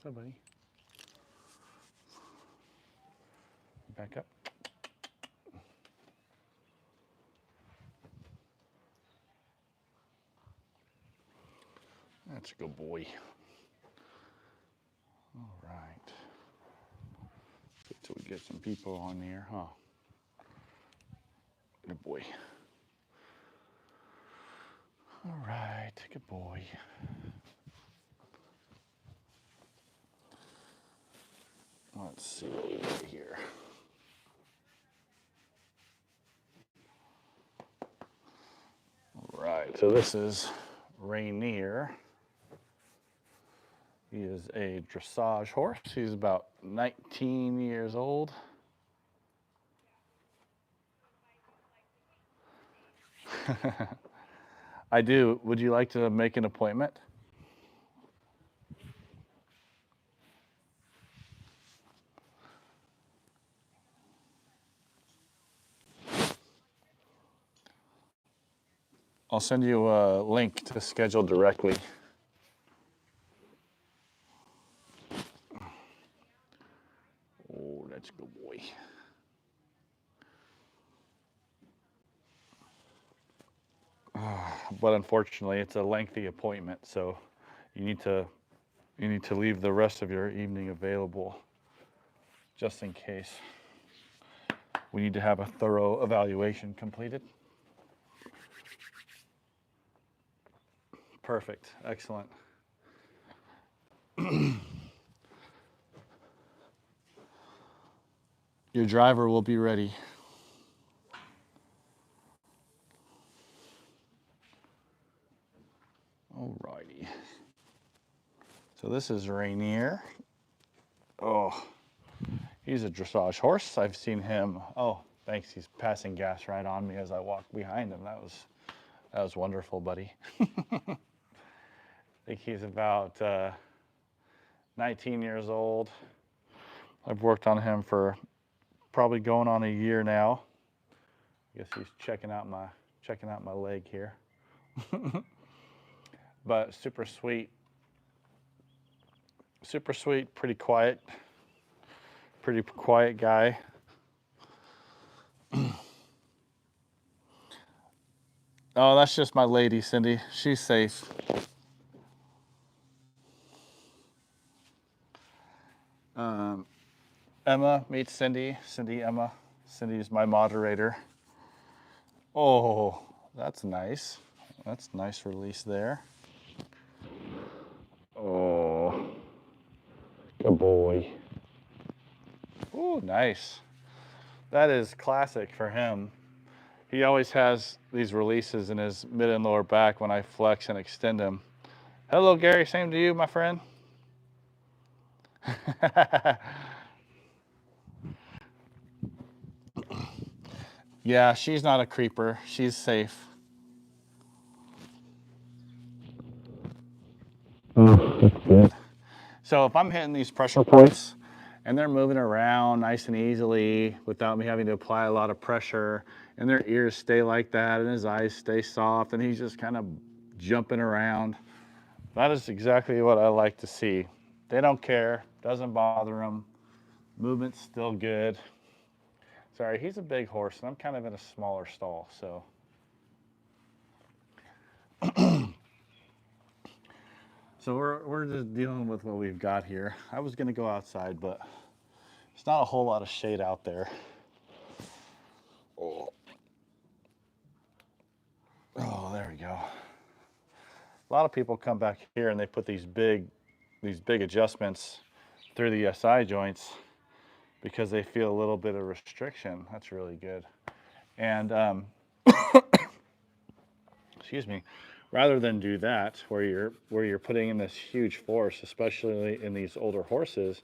What's up, buddy? Back up. That's a good boy. All right. Wait till we get some people on here, huh? Good boy. All right, good boy. Let's see what we got here. All right, so this is Rainier. He is a dressage horse. He's about 19 years old. I do. Would you like to make an appointment? I'll send you a link to schedule directly. Oh, that's a good boy. But unfortunately, it's a lengthy appointment, so you need to leave the rest of your evening available just in case. We need to have a thorough evaluation completed. Perfect. Excellent. Your driver will be ready. Alrighty. So this is Rainier. Oh, he's a dressage horse. I've seen him. Oh, thanks. He's passing gas right on me as I walk behind him. That was wonderful, buddy. I think he's about 19 years old. I've worked on him for probably going on a year now. I guess he's checking out my leg here. But super sweet, pretty quiet guy. Oh, that's just my lady, Cindy. She's safe. Emma meets Cindy. Emma. Cindy's my moderator. Oh, that's nice. That's nice release there. Oh, good boy. Oh, nice. That is classic for him. He always has these releases in his mid and lower back when I flex and extend him. Hello, Gary. Same to you, my friend. Yeah, she's not a creeper. She's safe. Oh, that's good. So if I'm hitting these pressure points and they're moving around nice and easily without me having to apply a lot of pressure, and their ears stay like that and his eyes stay soft and he's just kind of jumping around, that is exactly what I like to see. They don't care, doesn't bother them, movement's still good. Sorry, he's a big horse and I'm kind of in a smaller stall, so. So we're just dealing with what we've got here. I was gonna go outside, but there's not a whole lot of shade out there. Oh, there we go. A lot of people come back here and they put these big adjustments through the SI joints because they feel a little bit of restriction. That's really good. And excuse me, rather than do that where you're putting in this huge force, especially in these older horses,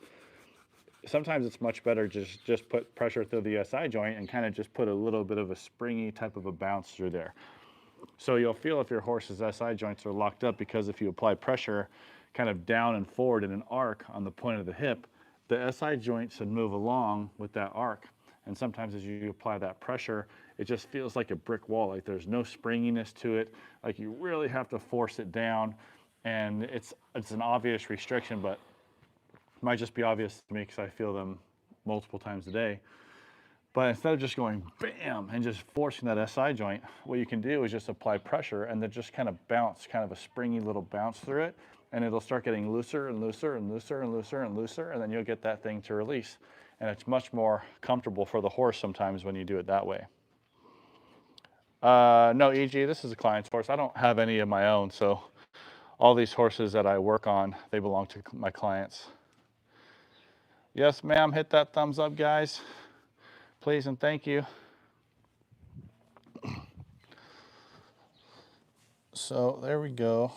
sometimes it's much better just put pressure through the SI joint and kind of just put a little bit of a springy type of a bounce through there. So you'll feel if your horse's SI joints are locked up, because if you apply pressure kind of down and forward in an arc on the point of the hip, the SI joint should move along with that arc. And sometimes as you apply that pressure, it just feels like a brick wall, like there's no springiness to it, like you really have to force it down. And it's an obvious restriction, but It might just be obvious to me because I feel them multiple times a day. But instead of just going bam and just forcing that SI joint, what you can do is just apply pressure and then just kind of bounce, kind of a springy little bounce through it, and it'll start getting looser and looser and looser and looser and looser, and then you'll get that thing to release. And it's much more comfortable for the horse sometimes when you do it that way. No, EG, this is a client's horse. I don't have any of my own, so all these horses that I work on, they belong to my clients. Yes, ma'am, hit that thumbs up, guys. Please and thank you. So there we go.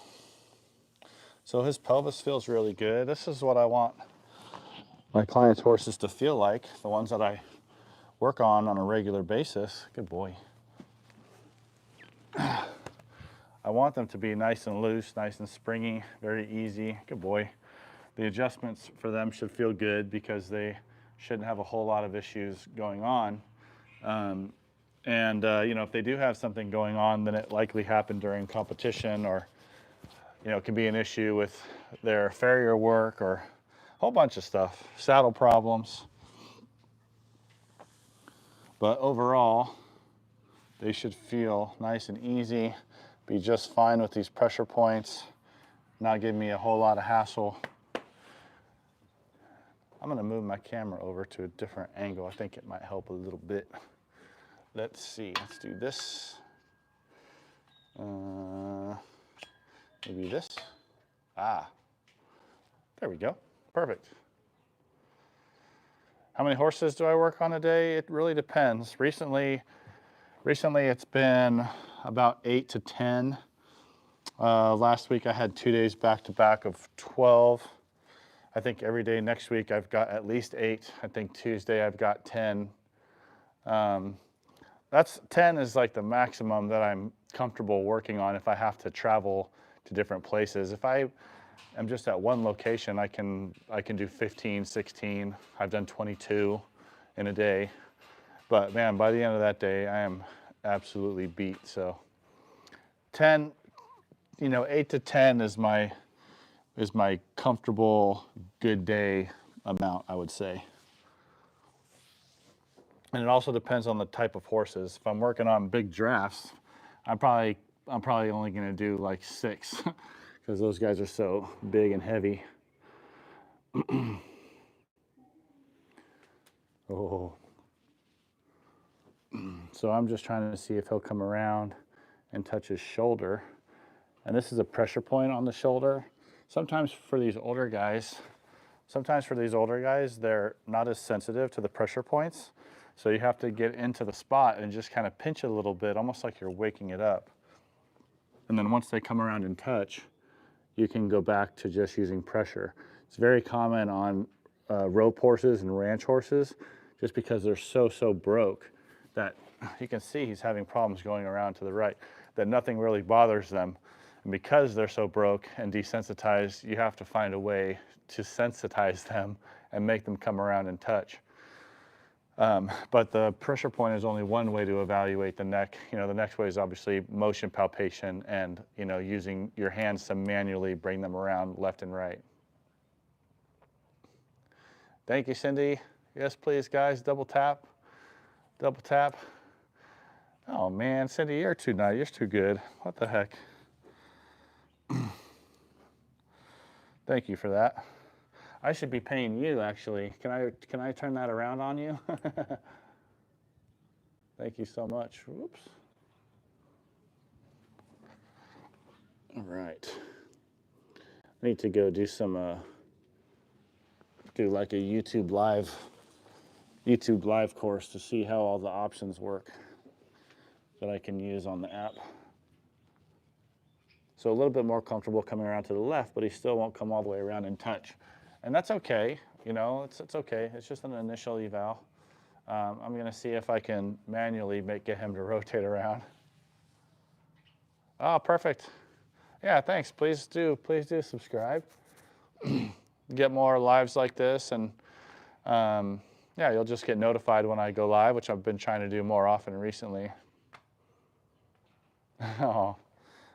So his pelvis feels really good. This is what I want my clients' horses to feel like, the ones that I work on a regular basis. Good boy. I want them to be nice and loose, nice and springy, very easy. Good boy. The adjustments for them should feel good because they shouldn't have a whole lot of issues going on. You know, if they do have something going on, then it likely happened during competition, or, you know, it can be an issue with their farrier work or a whole bunch of stuff, saddle problems. But overall, they should feel nice and easy, be just fine with these pressure points, not give me a whole lot of hassle. I'm gonna move my camera over to a different angle. I think it might help a little bit. Let's see, let's do this. Maybe this. Ah, there we go, perfect. How many horses do I work on a day? It really depends. Recently it's been about 8 to 10. Last week I had 2 days back to back of 12. I think every day next week I've got at least 8. I think Tuesday I've got 10. That's 10 is like the maximum that I'm comfortable working on if I have to travel to different places. If I am just at one location, I can do 15, 16. I've done 22 in a day. But man, by the end of that day, I am absolutely beat. So 10, you know, 8 to 10 is my comfortable good day amount, I would say. And it also depends on the type of horses. If I'm working on big drafts, I'm probably only going to do like 6 because those guys are so big and heavy. Oh. So I'm just trying to see if he'll come around and touch his shoulder. And this is a pressure point on the shoulder. Sometimes for these older guys, they're not as sensitive to the pressure points. So you have to get into the spot and just kind of pinch it a little bit, almost like you're waking it up. And then once they come around and touch, you can go back to just using pressure. It's very common on rope horses and ranch horses, just because they're so broke that you can see he's having problems going around to the right, that nothing really bothers them. And because they're so broke and desensitized, you have to find a way to sensitize them and make them come around and touch. But the pressure point is only one way to evaluate the neck. You know, the next way is obviously motion palpation and, you know, using your hands to manually bring them around left and right. Thank you, Cindy. Yes, please, guys, double tap. Double tap. Oh man, Cindy, you're too nice. You're too good. What the heck? Thank you for that. I should be paying you, actually. Can I turn that around on you? Thank you so much. Whoops. All right. I need to go do some do like a YouTube live course to see how all the options work that I can use on the app. So a little bit more comfortable coming around to the left, but he still won't come all the way around and touch. And that's okay, you know, it's okay. It's just an initial eval. I'm gonna see if I can manually get him to rotate around. Oh, perfect. Yeah, thanks. Please do subscribe. Get more lives like this, and yeah, you'll just get notified when I go live, which I've been trying to do more often recently. Oh,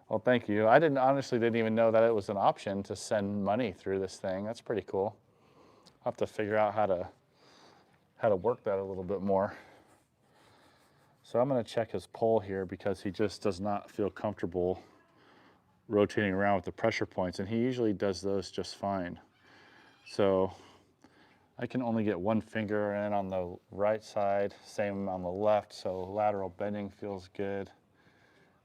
well, thank you. I honestly didn't even know that it was an option to send money through this thing. That's pretty cool. have to figure out how to work that a little bit more. So I'm going to check his pole here because he just does not feel comfortable rotating around with the pressure points, and he usually does those just fine. So I can only get one finger in on the right side, same on the left, so lateral bending feels good.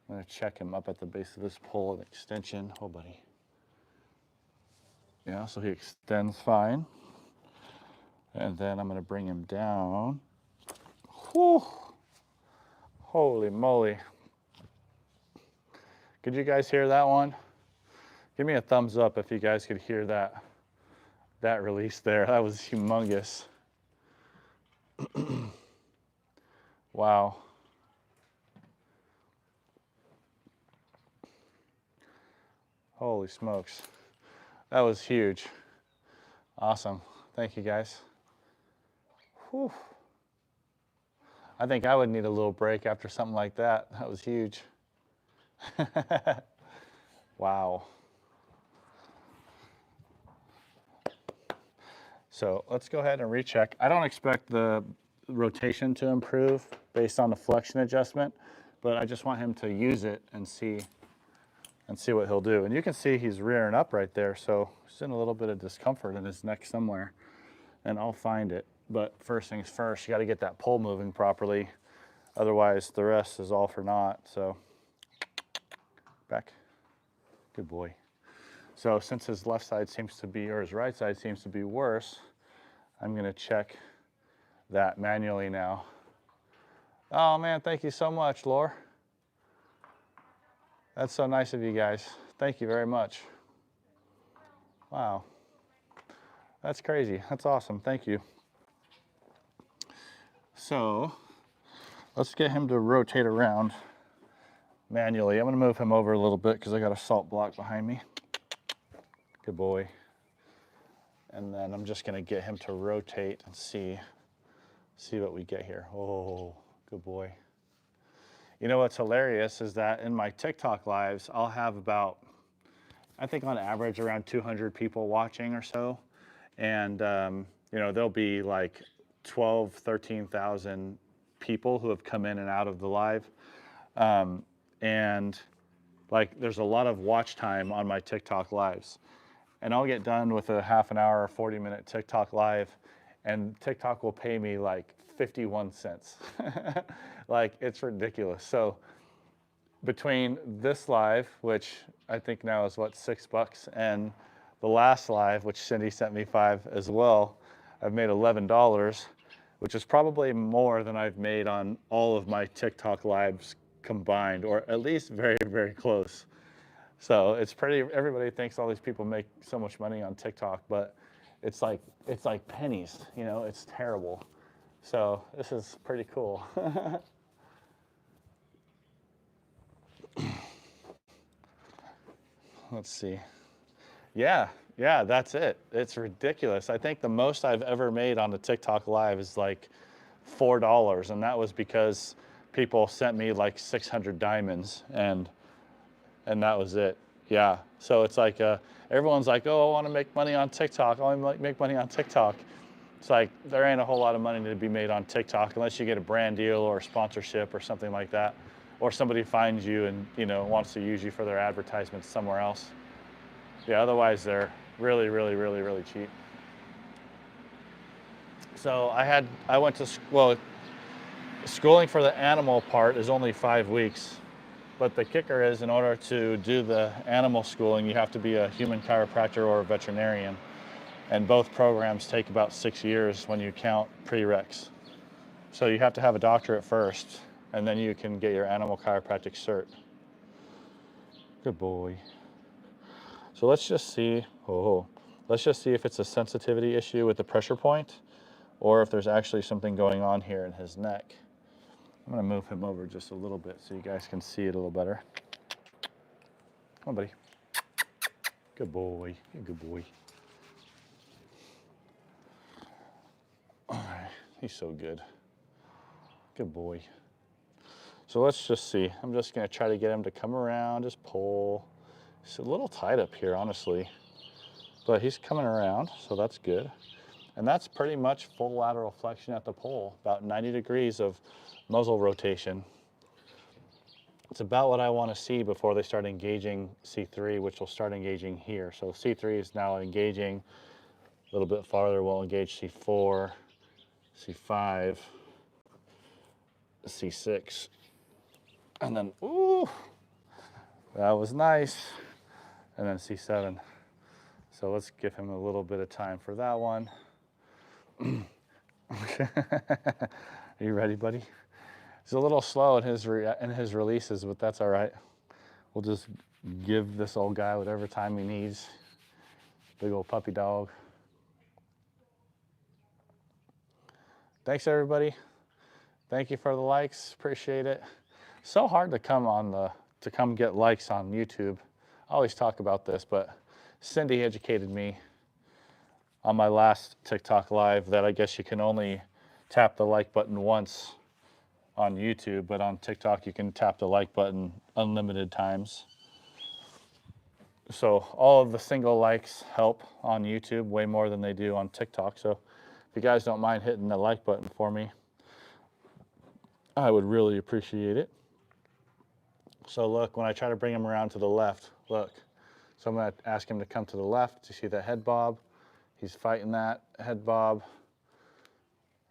I'm going to check him up at the base of this pole and extension. Oh, buddy. Yeah, so he extends fine. And then I'm going to bring him down. Whew. Holy moly. Could you guys hear that one? Give me a thumbs up if you guys could hear that release there. That was humongous. Wow. Holy smokes. That was huge. Awesome. Thank you, guys. Whew. I think I would need a little break after something like that. That was huge. Wow. So let's go ahead and recheck. I don't expect the rotation to improve based on the flexion adjustment, but I just want him to use it and see what he'll do. And you can see he's rearing up right there, so he's in a little bit of discomfort in his neck somewhere, and I'll find it. But first things first, you got to get that pole moving properly. Otherwise, the rest is all for naught. So back. Good boy. So since his left side seems to be, or his right side seems to be worse, I'm going to check that manually now. Oh man, thank you so much, Lore. That's so nice of you guys. Thank you very much. Wow. That's crazy. That's awesome. Thank you. So let's get him to rotate around manually. I'm going to move him over a little bit because I got a salt block behind me. Good boy. And then I'm just going to get him to rotate and see what we get here. Oh, good boy. You know what's hilarious is that in my TikTok lives, I'll have about, I think on average, around 200 people watching or so. And, you know, there'll be like 12, 13,000 people who have come in and out of the live. And like, there's a lot of watch time on my TikTok lives. And I'll get done with a half an hour or 40-minute TikTok live, and TikTok will pay me like 51 cents. Like, it's ridiculous. So between this live, which I think now is what, $6, and the last live, which Cindy sent me 5 as well, I've made $11, which is probably more than I've made on all of my TikTok lives combined, or at least very, very close. So it's pretty, everybody thinks all these people make so much money on TikTok, but it's like pennies, you know, it's terrible. So this is pretty cool. Let's see. Yeah, that's it. It's ridiculous. I think the most I've ever made on the TikTok live is like $4, and that was because people sent me like 600 diamonds, and that was it. Yeah. So it's like everyone's like, oh, I want to make money on TikTok. I want to make money on TikTok. It's like there ain't a whole lot of money to be made on TikTok unless you get a brand deal or a sponsorship or something like that, or somebody finds you and, you know, wants to use you for their advertisements somewhere else. Yeah. Otherwise, they're really, really, really, really cheap. So I went to, well, schooling for the animal part is only 5 weeks. But the kicker is, in order to do the animal schooling, you have to be a human chiropractor or a veterinarian. And both programs take about 6 years when you count prereqs. So you have to have a doctorate first, and then you can get your animal chiropractic cert. Good boy. So let's just see, if it's a sensitivity issue with the pressure point, or if there's actually something going on here in his neck. I'm going to move him over just a little bit so you guys can see it a little better. Come on, buddy. Good boy. You're a good boy. All right. He's so good. Good boy. So let's just see. I'm just going to try to get him to come around, just pull. He's a little tight up here, honestly. But he's coming around, so that's good. And that's pretty much full lateral flexion at the pole, about 90 degrees of muzzle rotation. It's about what I want to see before they start engaging C3, which will start engaging here. So C3 is now engaging a little bit farther. We'll engage C4, C5, C6, and then, ooh, that was nice. And then C7. So let's give him a little bit of time for that one. Are you ready, buddy? He's a little slow in his releases, but that's all right. We'll just give this old guy whatever time he needs. Big old puppy dog. Thanks, everybody. Thank you for the likes. Appreciate it. So hard to come get likes on YouTube. I always talk about this, but Cindy educated me on my last TikTok live that I guess you can only tap the like button once on YouTube, but on TikTok you can tap the like button unlimited times. So all of the single likes help on YouTube way more than they do on TikTok. So if you guys don't mind hitting the like button for me, I would really appreciate it. So look, when I try to bring him around to the left, look. So I'm gonna ask him to come to the left. You see the head bob? He's fighting that head bob,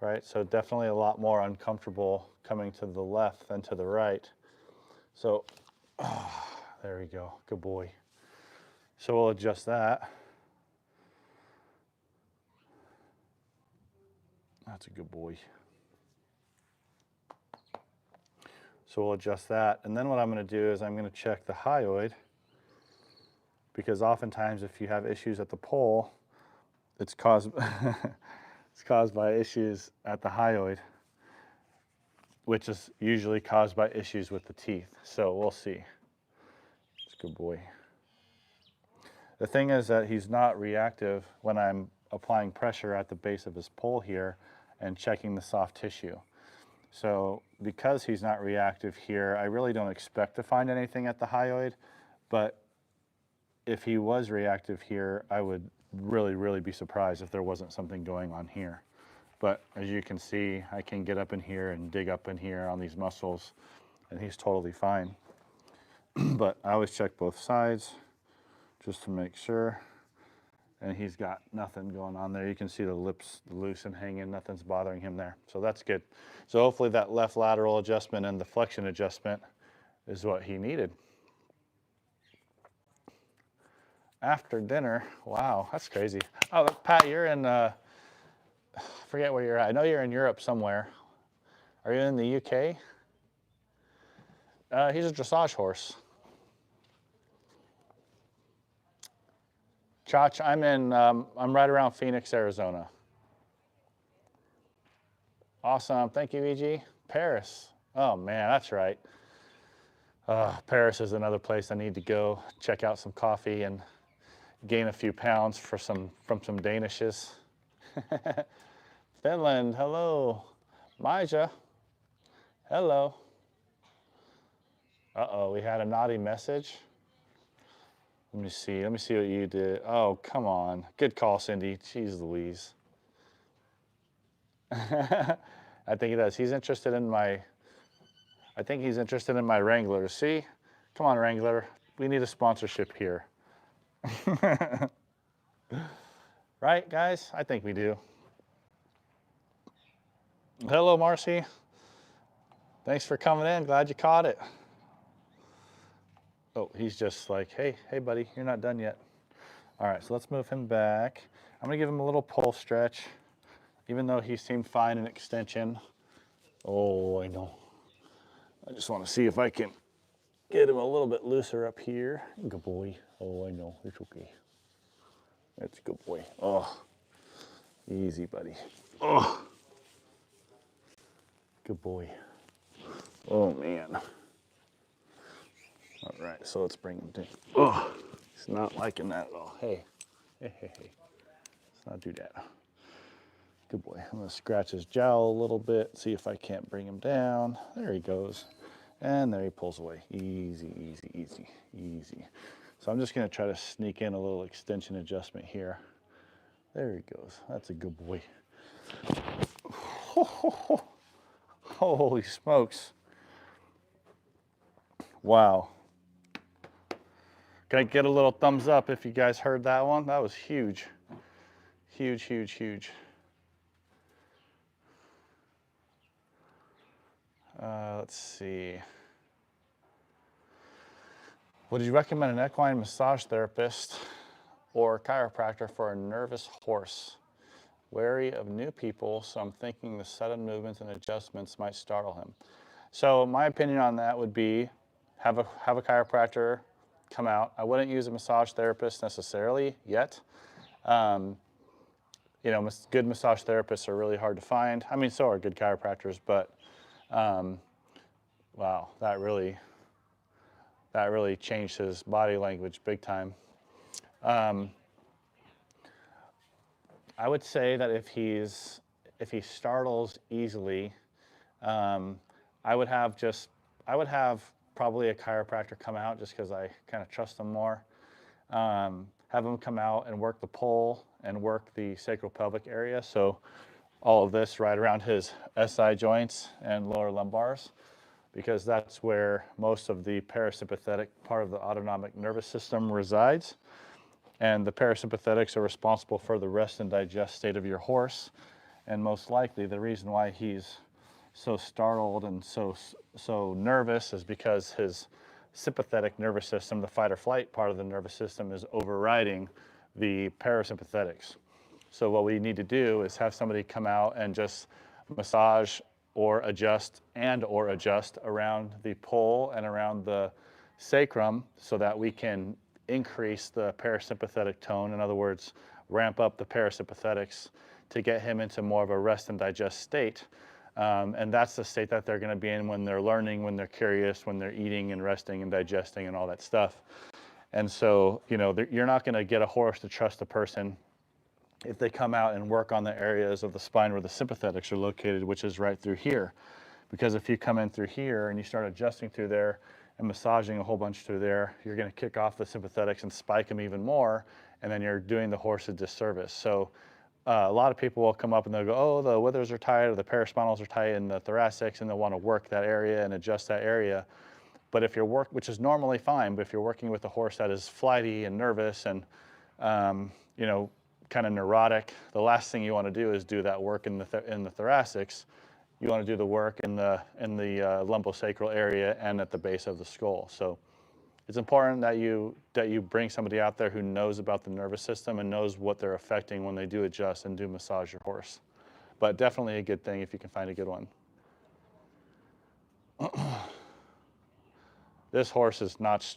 right? So definitely a lot more uncomfortable coming to the left than to the right. So, there we go, good boy. So we'll adjust that. That's a good boy. So we'll adjust that. And then what I'm gonna do is I'm gonna check the hyoid, because oftentimes if you have issues at the pole, it's caused, it's caused by issues at the hyoid, which is usually caused by issues with the teeth. So we'll see. It's a good boy. The thing is that he's not reactive when I'm applying pressure at the base of his pole here and checking the soft tissue. So because he's not reactive here, I really don't expect to find anything at the hyoid, but if he was reactive here, I would really be surprised if there wasn't something going on here. But as you can see, I can get up in here and dig up in here on these muscles, and he's totally fine. But I always check both sides just to make sure. And he's got nothing going on there. You can see the lips loose and hanging, nothing's bothering him there. So that's good. So hopefully that left lateral adjustment and the flexion adjustment is what he needed. After dinner, wow, that's crazy. Oh, Pat, you're in, I forget where you're at. I know you're in Europe somewhere. Are you in the UK? He's a dressage horse. Chach, I'm right around Phoenix, Arizona. Awesome, thank you, EG. Paris, oh man, that's right. Paris is another place I need to go check out some coffee and gain a few pounds from some Danishes. Finland, hello. Maja, hello. Uh-oh, we had a naughty message. Let me see what you did. Oh, come on. Good call, Cindy. Jeez Louise. I think he does. I think he's interested in my Wrangler. See? Come on, Wrangler. We need a sponsorship here. Right, guys? I think we do. Hello, Marcy. Thanks for coming in. Glad you caught it. Oh, he's just like, hey, buddy, you're not done yet. All right, so let's move him back. I'm gonna give him a little pull stretch, even though he seemed fine in extension. Oh, I know. I just want to see if I can get him a little bit looser up here. Good boy. Oh, I know, it's okay. That's a good boy. Oh, easy, buddy. Oh, good boy. Oh, man. All right, so let's bring him down. Oh, he's not liking that at all. Hey. Let's not do that. Good boy. I'm gonna scratch his jowl a little bit, see if I can't bring him down. There he goes. And there he pulls away. Easy. So I'm just gonna try to sneak in a little extension adjustment here There he goes. That's a good boy. Holy smokes. Wow. Can I get a little thumbs up if you guys heard that one? That was huge. Huge, huge, huge. Let's see. Would you recommend an equine massage therapist or chiropractor for a nervous horse? Wary of new people, so I'm thinking the sudden movements and adjustments might startle him. So my opinion on that would be have a chiropractor come out. I wouldn't use a massage therapist necessarily yet. You know, good massage therapists are really hard to find. I mean, so are good chiropractors, but wow, that really changed his body language big time. I would say that if he startles easily, I would have probably a chiropractor come out just because I kind of trust them more. Have them come out and work the pole and work the sacropelvic area. So all of this right around his SI joints and lower lumbars, because that's where most of the parasympathetic part of the autonomic nervous system resides. And the parasympathetics are responsible for the rest and digest state of your horse. And most likely the reason why he's so startled and so nervous is because his sympathetic nervous system, the fight or flight part of the nervous system, is overriding the parasympathetics. So what we need to do is have somebody come out and just massage or adjust around the pole and around the sacrum so that we can increase the parasympathetic tone. In other words, ramp up the parasympathetics to get him into more of a rest and digest state. And that's the state that they're going to be in when they're learning, when they're curious, when they're eating and resting and digesting and all that stuff. And so, you know, you're not going to get a horse to trust a person if they come out and work on the areas of the spine where the sympathetics are located, which is right through here. Because if you come in through here and you start adjusting through there and massaging a whole bunch through there, you're going to kick off the sympathetics and spike them even more, and then you're doing the horse a disservice. So a lot of people will come up and they'll go, oh, the withers are tight or the paraspinals are tight in the thoracics, and they'll want to work that area and adjust that area. But if you're which is normally fine, but if you're working with a horse that is flighty and nervous and, you know, kind of neurotic, the last thing you want to do is do that work in the thoracics. You want to do the work in the lumbosacral area and at the base of the skull. So it's important that you bring somebody out there who knows about the nervous system and knows what they're affecting when they do adjust and do massage your horse. But definitely a good thing if you can find a good one. This horse is not.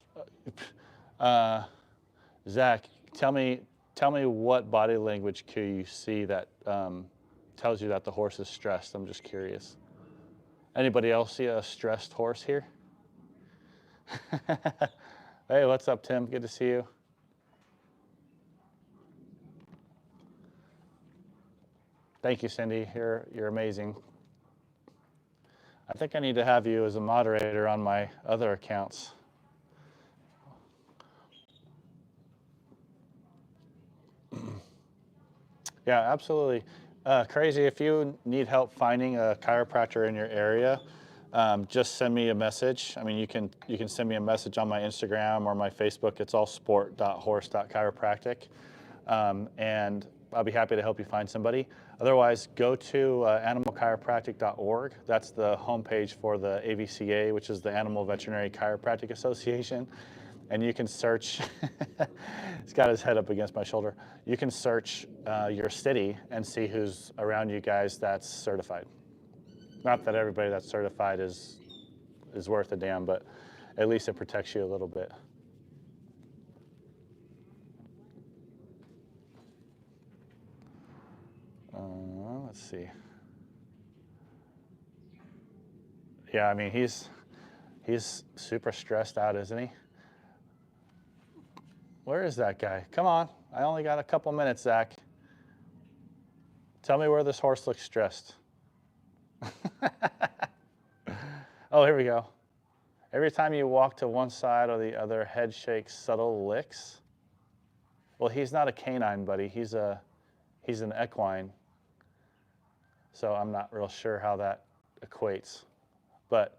Zach, tell me what body language cue you see that tells you that the horse is stressed. I'm just curious. Anybody else see a stressed horse here? Hey, what's up, Tim? Good to see you. Thank you, Cindy. You're amazing. I think I need to have you as a moderator on my other accounts. Yeah, absolutely. Crazy, if you need help finding a chiropractor in your area, just send me a message. I mean, you can send me a message on my Instagram or my Facebook. It's all sport.horse.chiropractic. And I'll be happy to help you find somebody. Otherwise, go to animalchiropractic.org. That's the homepage for the AVCA, which is the Animal Veterinary Chiropractic Association. And you can search, he's got his head up against my shoulder. You can search your city and see who's around you guys that's certified. Not that everybody that's certified is worth a damn, but at least it protects you a little bit. Let's see. Yeah, I mean, he's super stressed out, isn't he? Where is that guy? Come on. I only got a couple minutes, Zach. Tell me where this horse looks stressed. Oh, here we go. Every time you walk to one side or the other, head shakes, subtle licks. Well, he's not a canine, buddy. He's a He's an equine, so I'm not real sure how that equates. But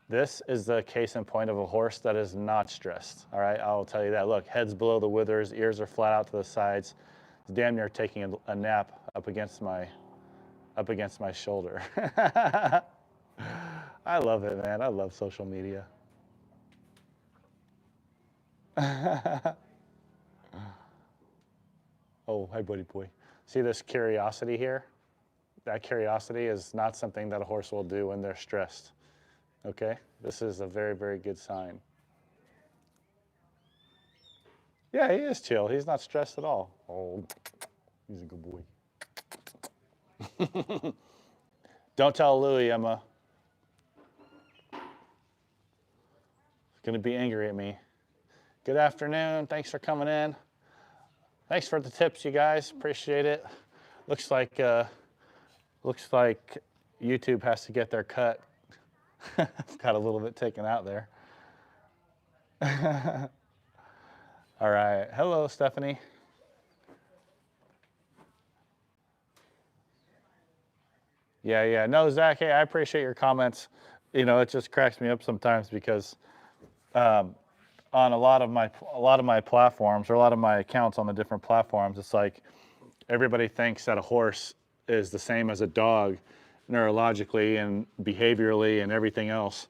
this is the case in point of a horse that is not stressed. All right, I'll tell you that. Look, head's below the withers, ears are flat out to the sides. It's damn near taking a nap up against my shoulder. I love it, man. I love social media. Oh, hi, buddy boy. See this curiosity here? That curiosity is not something that a horse will do when they're stressed. Okay? This is a very, very good sign. Yeah, he is chill. He's not stressed at all. Oh, he's a good boy. Don't tell Louie, Emma. He's going to be angry at me. Good afternoon. Thanks for coming in. Thanks for the tips, you guys. Appreciate it. Looks like YouTube has to get their cut. Got a little bit taken out there. All right. Hello, Stephanie. Yeah. No, Zach, hey, I appreciate your comments. You know, it just cracks me up sometimes because on a lot of my platforms or a lot of my accounts on the different platforms, it's like everybody thinks that a horse is the same as a dog neurologically and behaviorally and everything else.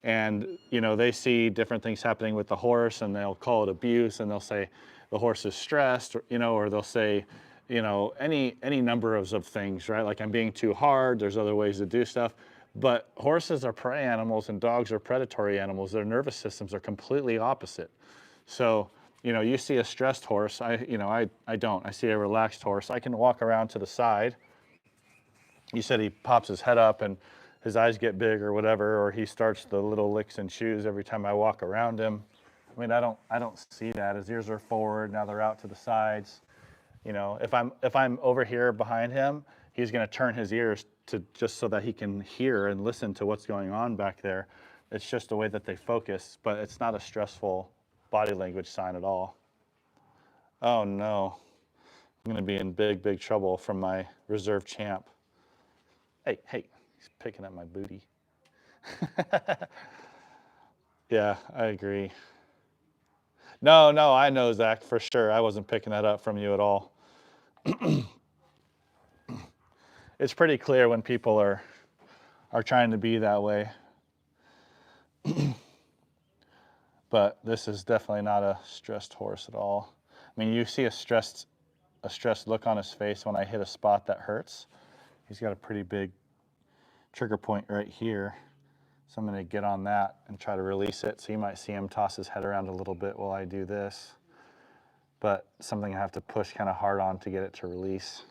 And, you know, they see different things happening with the horse and they'll call it abuse and they'll say the horse is stressed, or, you know, or they'll say, you know, any number of things, right? Like I'm being too hard, there's other ways to do stuff. But horses are prey animals and dogs are predatory animals. Their nervous systems are completely opposite. So, you know, you see a stressed horse, I don't. I see a relaxed horse. I can walk around to the side. You said he pops his head up and his eyes get big or whatever, or he starts the little licks and chews every time I walk around him. I mean, I don't see that. His ears are forward, now they're out to the sides. You know, if I'm over here behind him, he's going to turn his ears to just so that he can hear and listen to what's going on back there. It's just the way that they focus, but it's not a stressful body language sign at all. Oh no, I'm going to be in big trouble from my reserve champ. Hey, he's picking up my booty. Yeah, I agree. No, I know, Zach, for sure. I wasn't picking that up from you at all. It's pretty clear when people are trying to be that way. But this is definitely not a stressed horse at all. I mean, you see a stressed look on his face when I hit a spot that hurts. He's got a pretty big trigger point right here. So I'm going to get on that and try to release it. So you might see him toss his head around a little bit while I do this. But something I have to push kind of hard on to get it to release.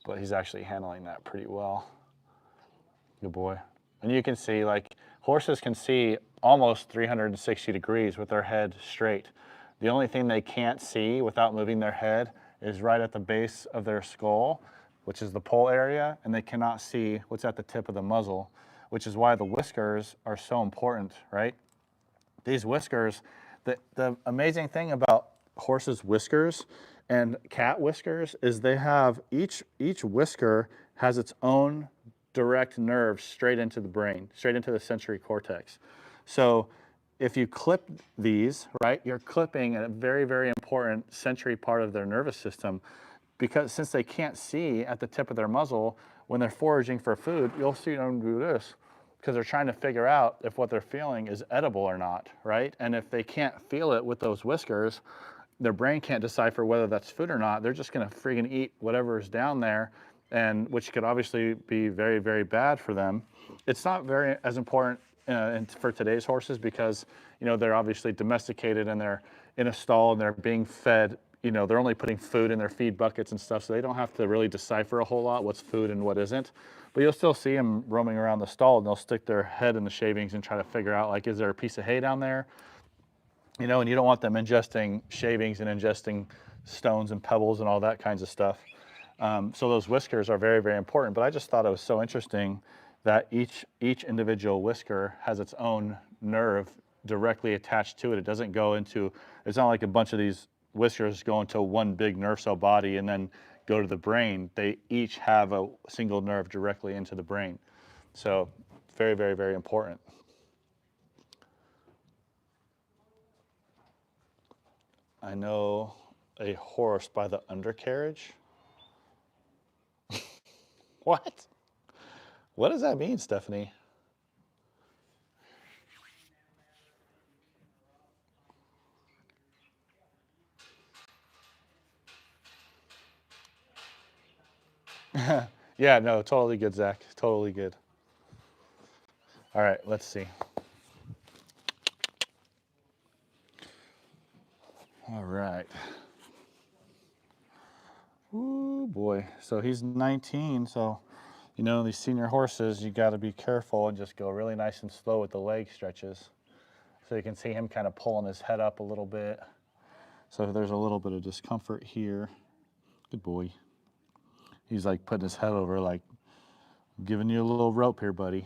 But he's actually handling that pretty well. Good boy. And you can see, like, horses can see almost 360 degrees with their head straight. The only thing they can't see without moving their head is right at the base of their skull, which is the poll area, and they cannot see what's at the tip of the muzzle, which is why the whiskers are so important, right? These whiskers, the amazing thing about horses' whiskers and cat whiskers is they have, each whisker has its own direct nerve straight into the brain, straight into the sensory cortex. So if you clip these, right, you're clipping a very, very important sensory part of their nervous system, because since they can't see at the tip of their muzzle, when they're foraging for food, you'll see them do this because they're trying to figure out if what they're feeling is edible or not, right? And if they can't feel it with those whiskers, their brain can't decipher whether that's food or not. They're just gonna freaking eat whatever is down there, and which could obviously be very, very bad for them. It's not very as important for today's horses because, you know, they're obviously domesticated and they're in a stall and they're being fed, you know, they're only putting food in their feed buckets and stuff, so they don't have to really decipher a whole lot what's food and what isn't. But you'll still see them roaming around the stall and they'll stick their head in the shavings and try to figure out, like, is there a piece of hay down there? You know, and you don't want them ingesting shavings and ingesting stones and pebbles and all that kinds of stuff. So those whiskers are very, very important. But I just thought it was so interesting that each individual whisker has its own nerve directly attached to it. It doesn't go into, it's not like a bunch of these whiskers go into one big nerve cell body and then go to the brain, they each have a single nerve directly into the brain. So very, very, very important. I know a horse by the undercarriage. What? What does that mean, Stephanie? Yeah, no, totally good, Zach. Totally good. All right, let's see. All right. Ooh, boy. So he's 19, so you know, these senior horses, you got to be careful and just go really nice and slow with the leg stretches. So you can see him kind of pulling his head up a little bit. So there's a little bit of discomfort here. Good boy. He's like putting his head over, like giving you a little rope here, buddy.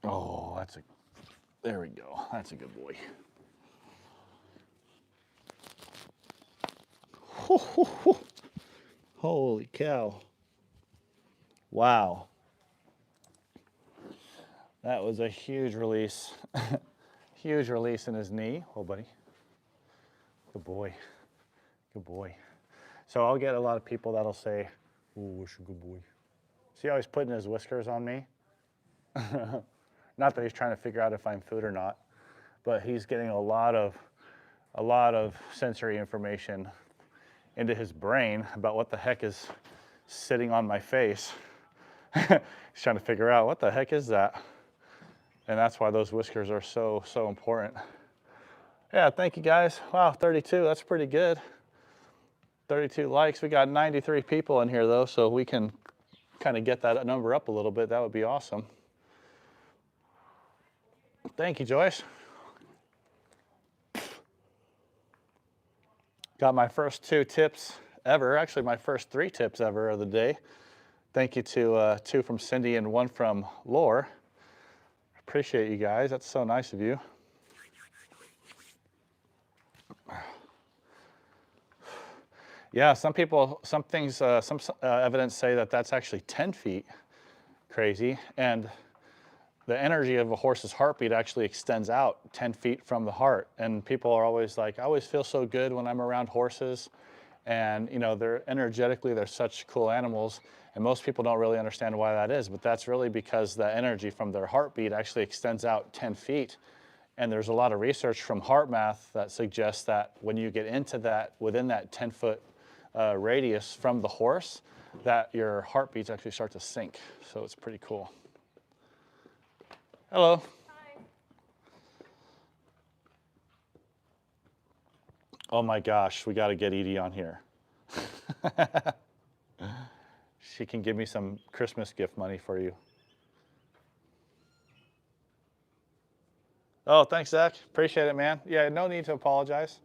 Oh, there we go. That's a good boy. Holy cow. Wow. That was a huge release. Huge release in his knee. Oh, buddy. Good boy. Good boy. So I'll get a lot of people that'll say, "Oh, what's a good boy?" See how he's putting his whiskers on me? Not that he's trying to figure out if I'm food or not, but he's getting a lot of sensory information into his brain about what the heck is sitting on my face. He's trying to figure out what the heck is that? And that's why those whiskers are so important. Yeah, thank you guys. Wow, 32, that's pretty good. 32 likes. We got 93 people in here though, so we can kind of get that number up a little bit. That would be awesome. Thank you, Joyce. Got my first 2 tips ever, actually my first 3 tips ever of the day. Thank you to 2 from Cindy and 1 from Lore. Appreciate you guys, that's so nice of you. Yeah, some evidence say that that's actually 10 feet crazy, and the energy of a horse's heartbeat actually extends out 10 feet from the heart. And people are always like, I always feel so good when I'm around horses. And you know, they're such cool animals. And most people don't really understand why that is, but that's really because the energy from their heartbeat actually extends out 10 feet. And there's a lot of research from HeartMath that suggests that when you get into that, within that 10-foot radius from the horse, that your heartbeats actually start to sink. So it's pretty cool. Hello. Hi. Oh my gosh, we got to get Edie on here. She can give me some Christmas gift money for you. Oh, thanks, Zach. Appreciate it, man. Yeah, no need to apologize.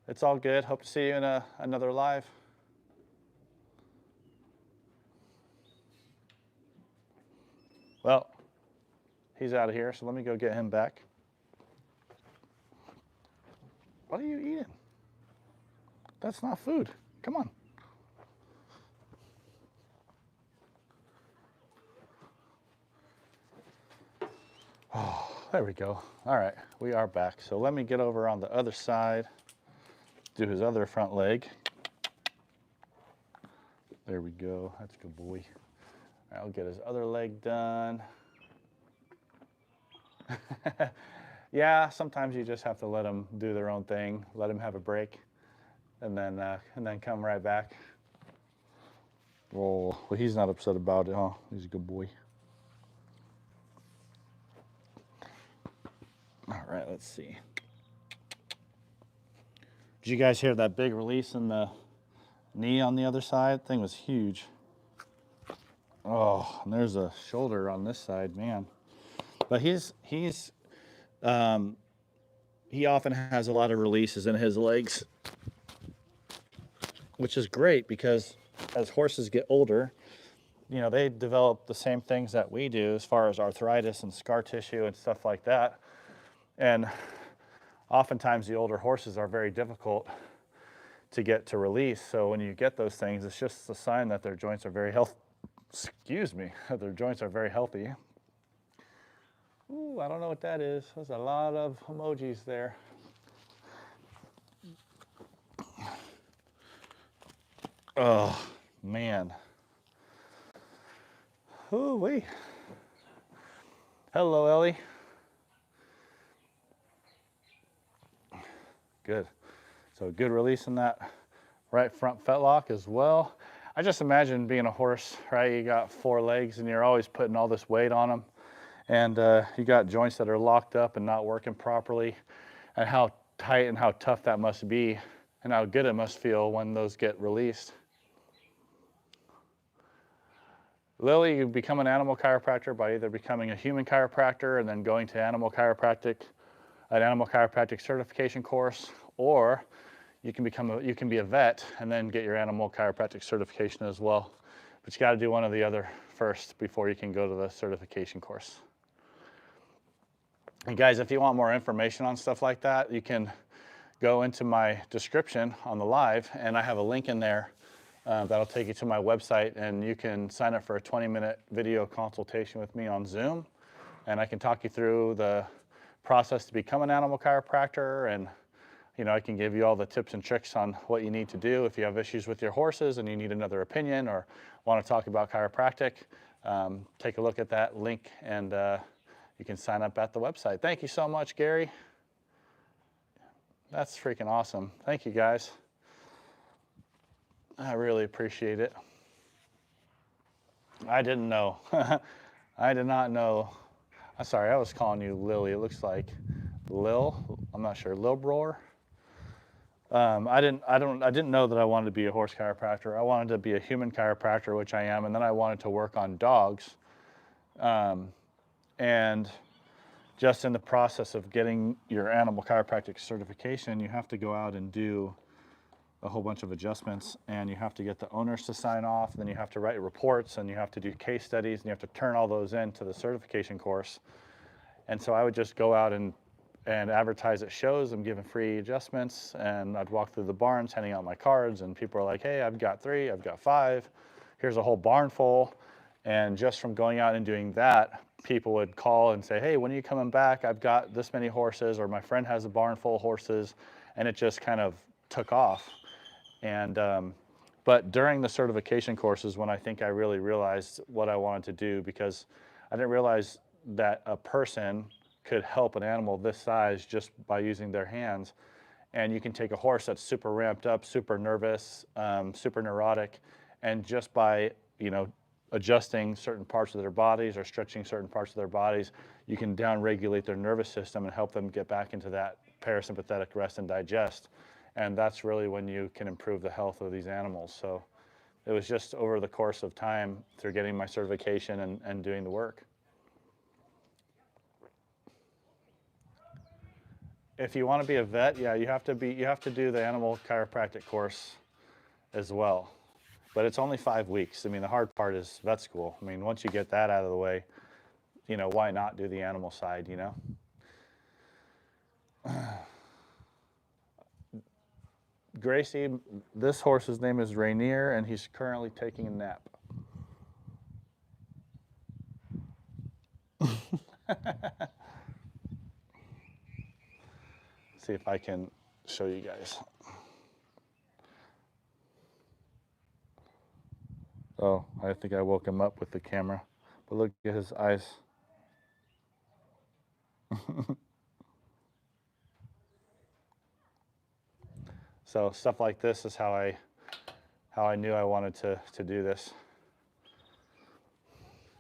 It's all good. Hope to see you in another live. Well, he's out of here, so let me go get him back. What are you eating? That's not food. Come on. Oh, there we go. All right, we are back. So let me get over on the other side, do his other front leg. There we go. That's a good boy. I'll get his other leg done. Yeah, sometimes you just have to let them do their own thing, let them have a break, and then come right back. Oh, well, he's not upset about it, huh? He's a good boy. All right, let's see. Did you guys hear that big release in the knee on the other side? Thing was huge. Oh, and there's a shoulder on this side, man. But he often has a lot of releases in his legs, which is great because as horses get older, you know, they develop the same things that we do as far as arthritis and scar tissue and stuff like that. And oftentimes the older horses are very difficult to get to release. So when you get those things, it's just a sign that their joints are very healthy. Excuse me, their joints are very healthy. Ooh, I don't know what that is. There's a lot of emojis there. Oh, man. Ooh, wee. Hello, Ellie. Good. So good release in that right front fetlock as well. I just imagine being a horse, right? You got 4 legs and you're always putting all this weight on them. And you got joints that are locked up and not working properly, and how tight and how tough that must be, and how good it must feel when those get released. Lily, you become an animal chiropractor by either becoming a human chiropractor and then going to an animal chiropractic certification course, or you can be a vet and then get your animal chiropractic certification as well. But you got to do one or the other first before you can go to the certification course. And guys, if you want more information on stuff like that, you can go into my description on the live, and I have a link in there that'll take you to my website, and you can sign up for a 20-minute video consultation with me on Zoom, and I can talk you through the process to become an animal chiropractor, and I can give you all the tips and tricks on what you need to do if you have issues with your horses and you need another opinion or want to talk about chiropractic. Take a look at that link, and you can sign up at the website. Thank you so much, Gary. That's freaking awesome. Thank you, guys. I really appreciate it. I didn't know. I did not know. I'm sorry, I was calling you Lily. It looks like Lil. I'm not sure. Lil Broer. I didn't know that I wanted to be a horse chiropractor. I wanted to be a human chiropractor, which I am, and then I wanted to work on dogs. And just in the process of getting your animal chiropractic certification, you have to go out and do a whole bunch of adjustments, and you have to get the owners to sign off, and then you have to write reports, and you have to do case studies, and you have to turn all those into the certification course. And so I would just go out and advertise at shows. I'm giving free adjustments, and I'd walk through the barns handing out my cards, and people are like, hey, I've got 3, I've got 5, here's a whole barn full. And just from going out and doing that, people would call and say, hey, when are you coming back? I've got this many horses, or my friend has a barn full of horses, and it just kind of took off. And but during the certification courses, when I think I really realized what I wanted to do, because I didn't realize that a person could help an animal this size just by using their hands. And you can take a horse that's super ramped up, super nervous, super neurotic, and just by adjusting certain parts of their bodies or stretching certain parts of their bodies, you can down-regulate their nervous system and help them get back into that parasympathetic rest and digest. And that's really when you can improve the health of these animals. So it was just over the course of time through getting my certification and doing the work. If you want to be a vet, yeah, you have to do the animal chiropractic course as well. But it's only 5 weeks. I mean, the hard part is vet school. I mean, once you get that out of the way, why not do the animal side, Gracie, this horse's name is Rainier, and he's currently taking a nap. See if I can show you guys. Oh, I think I woke him up with the camera. But look at his eyes. So stuff like this is how I knew I wanted to do this.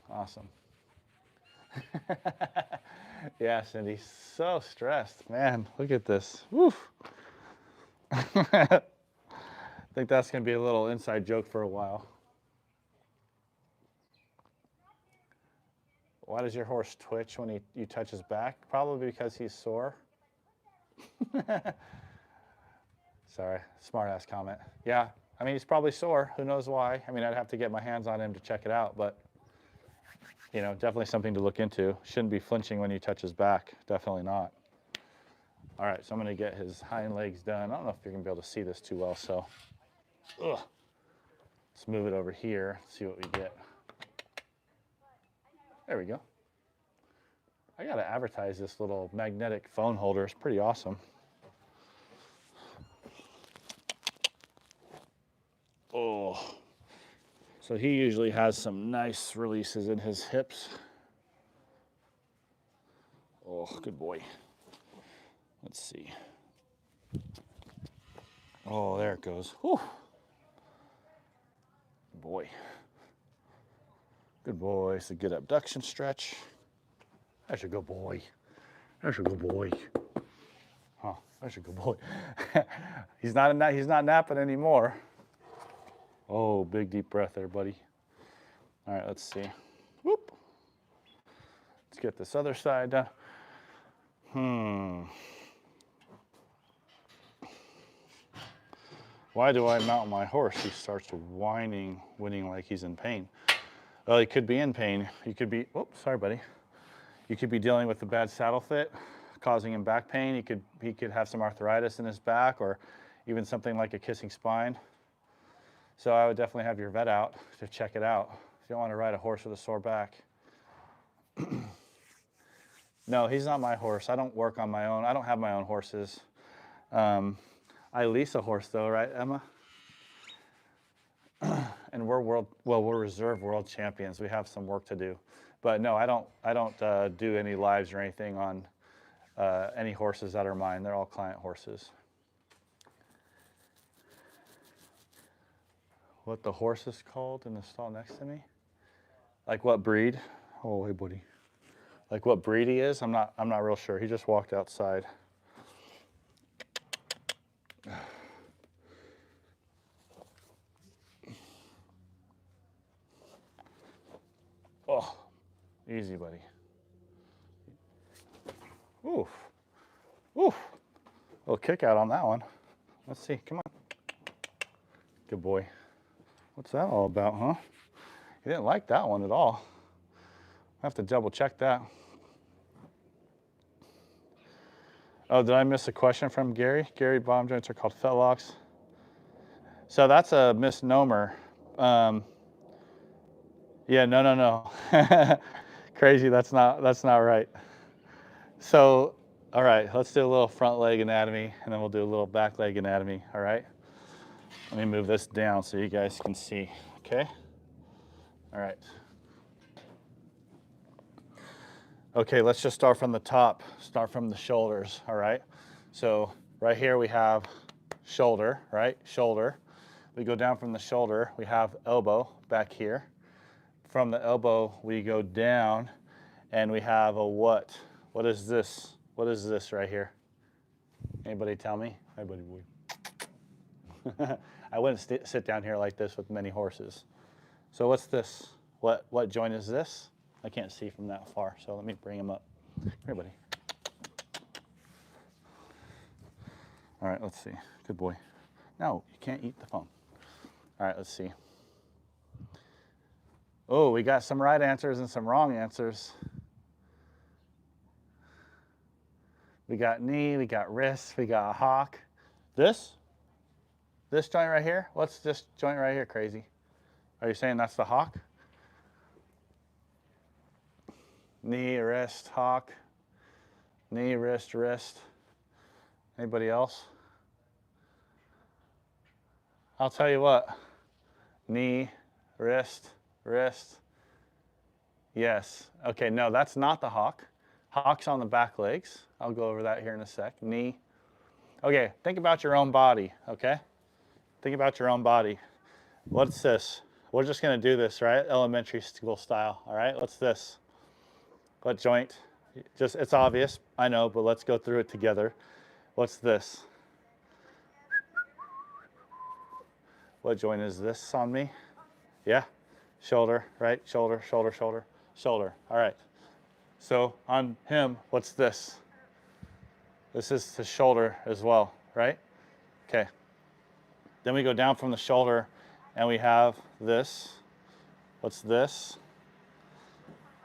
Awesome. Yeah, Cindy, so stressed. Man, look at this. Woof. I think that's going to be a little inside joke for a while. Why does your horse twitch when you touch his back? Probably because he's sore. Sorry, smart ass comment. Yeah, I mean, he's probably sore. Who knows why? I mean, I'd have to get my hands on him to check it out, but definitely something to look into. Shouldn't be flinching when you touch his back. Definitely not. All right, so I'm gonna get his hind legs done. I don't know if you're gonna be able to see this too well, so let's move it over here, see what we get. There we go. I gotta advertise this little magnetic phone holder. It's pretty awesome. Oh, so he usually has some nice releases in his hips. Oh, good boy. Let's see. Oh, there it goes. Whew. Good boy. Good boy. It's a good abduction stretch. That's a good boy. That's a good boy. Huh, that's a good boy. He's not napping anymore. Oh, big deep breath there, buddy. All right, let's see. Whoop. Let's get this other side done. Why do I mount my horse? He starts whinning like he's in pain. Well, he could be in pain. He could be, oh, sorry, buddy. You could be dealing with a bad saddle fit, causing him back pain. He could have some arthritis in his back, or even something like a kissing spine. So I would definitely have your vet out to check it out. You don't want to ride a horse with a sore back. No, he's not my horse. I don't work on my own. I don't have my own horses. I lease a horse though, right, Emma? And we're reserve world champions. We have some work to do. But no, I don't do any lives or anything on any horses that are mine. They're all client horses. What the horse is called in the stall next to me? Like what breed? Oh, hey, buddy. Like what breed he is? I'm not real sure. He just walked outside. Oh, easy, buddy. Oof. Oof. A little kick out on that one. Let's see. Come on. Good boy. What's that all about, huh? He didn't like that one at all. I have to double check that. Oh, did I miss a question from Gary? Gary, bottom joints are called fetlocks. So that's a misnomer. Yeah, no. Crazy, that's not right. So, all right, let's do a little front leg anatomy, and then we'll do a little back leg anatomy, all right? Let me move this down so you guys can see, okay? All right. Okay, let's just start from the top, start from the shoulders, all right? So right here we have shoulder, right? Shoulder. We go down from the shoulder, we have elbow back here. From the elbow, we go down and we have a what? What is this? What is this right here? Anybody tell me? Hi, buddy boy. I wouldn't sit down here like this with many horses. So what's this? What joint is this? I can't see from that far, so let me bring him up. Here, buddy. All right, let's see. Good boy. No, you can't eat the phone. All right, let's see. Oh, we got some right answers and some wrong answers. We got knee, we got wrist, we got a hock. This joint right here? What's this joint right here, crazy? Are you saying that's the hock? Knee, wrist, hock. Knee, wrist, wrist. Anybody else? I'll tell you what. Knee, wrist, wrist. Yes. Okay, no, that's not the hock. Hock's on the back legs. I'll go over that here in a sec. Knee. Okay, think about your own body, okay? Think about your own body. What's this? We're just gonna do this, right? Elementary school style, all right? What's this? What joint? Just, it's obvious, I know, but let's go through it together. What's this? What joint is this on me? Yeah, shoulder, right? Shoulder, shoulder, shoulder, shoulder. All right. So on him, what's this? This is the shoulder as well, right? Okay. Then we go down from the shoulder and we have this. What's this?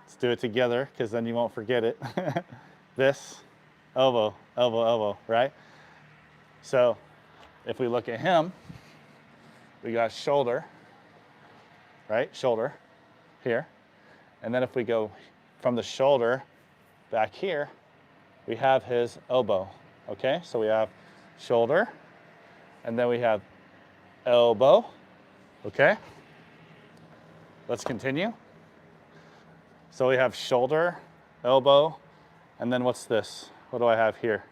Let's do it together because then you won't forget it. This, elbow, elbow, elbow, right? So if we look at him, we got shoulder, right? Shoulder here. And then if we go from the shoulder back here, we have his elbow, okay? So we have shoulder, and then we have elbow, okay? Let's continue. So we have shoulder, elbow, and then what's this? What do I have here?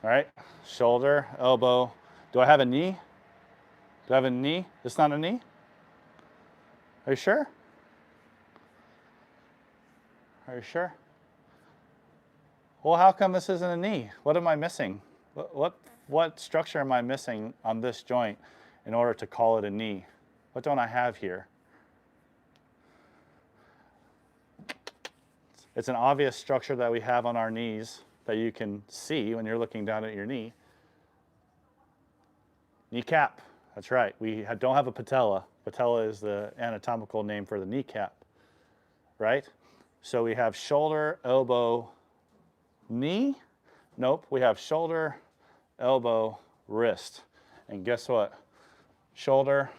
All right, shoulder, elbow. Do I have a knee? Do I have a knee? It's not a knee? Are you sure? Are you sure? Well, how come this isn't a knee? What am I missing? What structure am I missing on this joint in order to call it a knee? What don't I have here? It's an obvious structure that we have on our knees that you can see when you're looking down at your knee. Kneecap, that's right. We don't have a patella. Patella is the anatomical name for the kneecap, right? So we have shoulder, elbow, knee. Nope, we have shoulder, elbow, wrist. And guess what? Shoulder,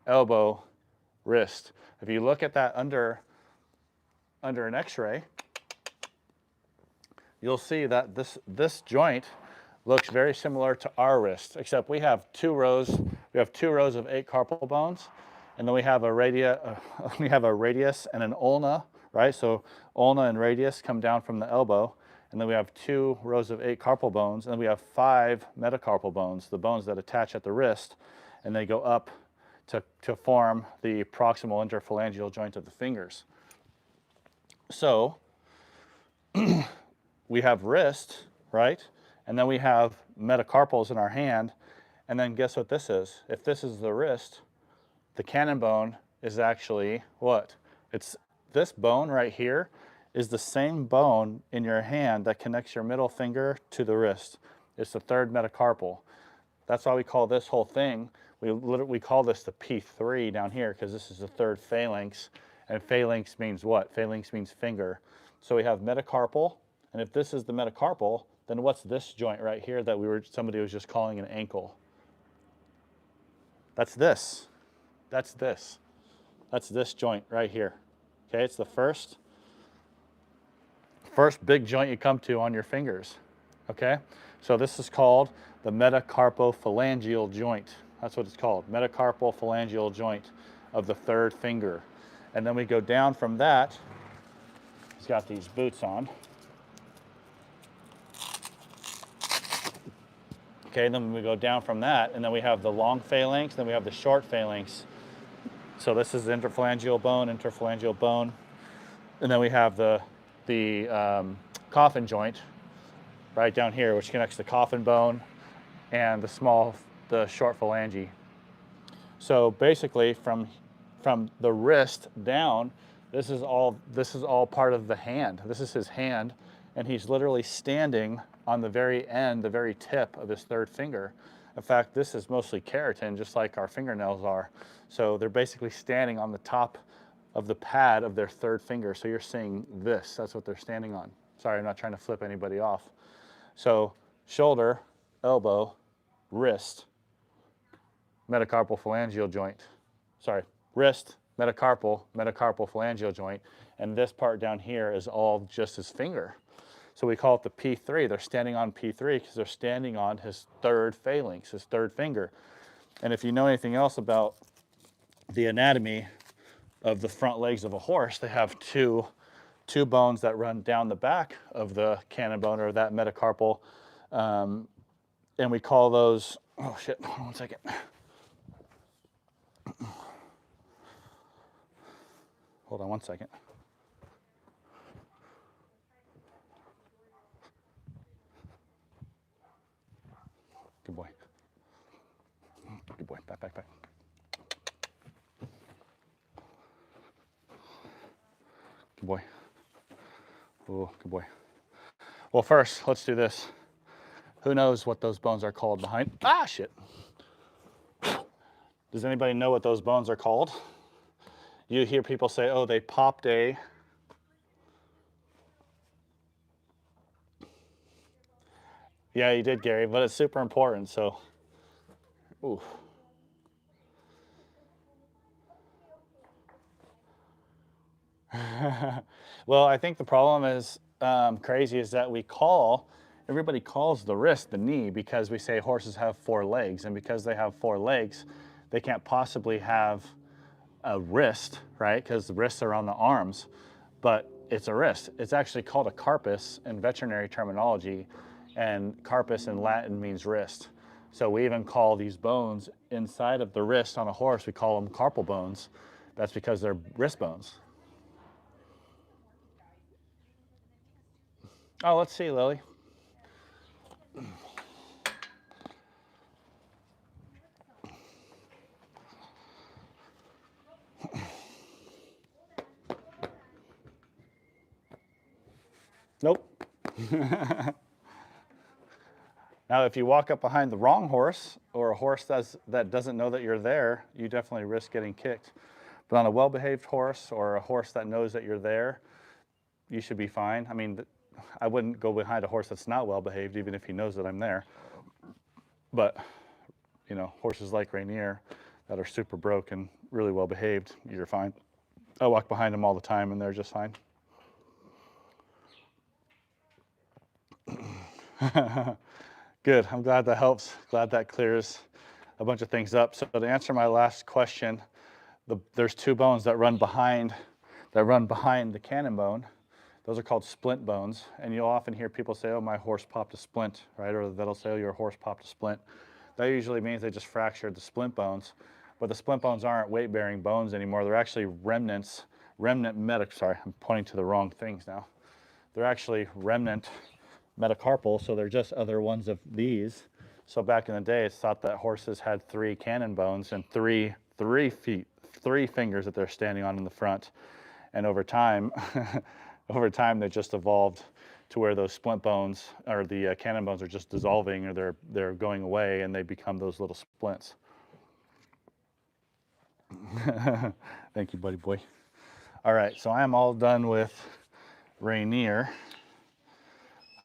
elbow, wrist. If you look at that under an x-ray, you'll see that this joint looks very similar to our wrist, except we have two rows of 8 carpal bones, and then we have a radius and an ulna, right? So ulna and radius come down from the elbow, and then we have 2 rows of 8 carpal bones, and then we have 5 metacarpal bones, the bones that attach at the wrist, and they go up to form the proximal interphalangeal joint of the fingers. So we have wrist, right? And then we have metacarpals in our hand. And then guess what this is? If this is the wrist, the cannon bone is actually what? It's this bone right here is the same bone in your hand that connects your middle finger to the wrist. It's the 3rd metacarpal. That's why we call this whole thing, we call this the P3 down here, because this is the 3rd phalanx. And phalanx means what? Phalanx means finger. So we have metacarpal, and if this is the metacarpal, then what's this joint right here that somebody was just calling an ankle? That's this. That's this. That's this joint right here. Okay, it's the first big joint you come to on your fingers. Okay, so this is called the metacarpophalangeal joint. That's what it's called, metacarpophalangeal joint of the 3rd finger. And then we go down from that. He's got these boots on. Okay, then we go down from that, and then we have the long phalanx, then we have the short phalanx. So this is the interphalangeal bone, and then we have the coffin joint right down here, which connects the coffin bone and the short phalange. So basically, from the wrist down, this is all part of the hand. This is his hand, and he's literally standing on the very end, the very tip of his 3rd finger. In fact, this is mostly keratin, just like our fingernails are. So they're basically standing on the top of the pad of their 3rd finger. So you're seeing this, that's what they're standing on. Sorry, I'm not trying to flip anybody off. So shoulder, elbow, wrist, metacarpophalangeal joint. Sorry, wrist, metacarpal phalangeal joint, and this part down here is all just his finger. So we call it the P3. They're standing on P3 because they're standing on his 3rd phalanx, his 3rd finger. And if you know anything else about the anatomy of the front legs of a horse, they have two bones that run down the back of the cannon bone or that metacarpal, and we call those, oh shit, hold on one second. Hold on one second. Good boy. Good boy. Back. Good boy. Oh, good boy. Well, first, let's do this. Who knows what those bones are called behind? Ah, shit. Does anybody know what those bones are called? You hear people say, oh, they popped a... Yeah, you did, Gary, but it's super important, so. Ooh. Well, I think the problem is crazy is that everybody calls the wrist the knee because we say horses have 4 legs, and because they have 4 legs, they can't possibly have a wrist, right? Because the wrists are on the arms, but it's a wrist. It's actually called a carpus in veterinary terminology, and carpus in Latin means wrist. So we even call these bones inside of the wrist on a horse, we call them carpal bones. That's because they're wrist bones. Oh, let's see, Lily. Nope. Now, if you walk up behind the wrong horse or a horse that doesn't know that you're there, you definitely risk getting kicked. But on a well-behaved horse or a horse that knows that you're there, you should be fine. I mean, I wouldn't go behind a horse that's not well-behaved, even if he knows that I'm there. But, you know, horses like Rainier that are super broke and really well-behaved, you're fine. I walk behind them all the time and they're just fine. Good, I'm glad that helps. Glad that clears a bunch of things up. So to answer my last question, there's 2 bones that run behind the cannon bone. Those are called splint bones. And you'll often hear people say, oh, my horse popped a splint, right? Or that'll say, oh, your horse popped a splint. That usually means they just fractured the splint bones. But the splint bones aren't weight-bearing bones anymore. They're actually sorry, I'm pointing to the wrong things now. They're actually remnant metacarpal, so they're just other ones of these. So back in the day, it's thought that horses had 3 cannon bones and three fingers that they're standing on in the front. And over time, they just evolved to where those splint bones or the cannon bones are just dissolving, or they're going away, and they become those little splints. Thank you, buddy boy. All right, so I am all done with Rainier.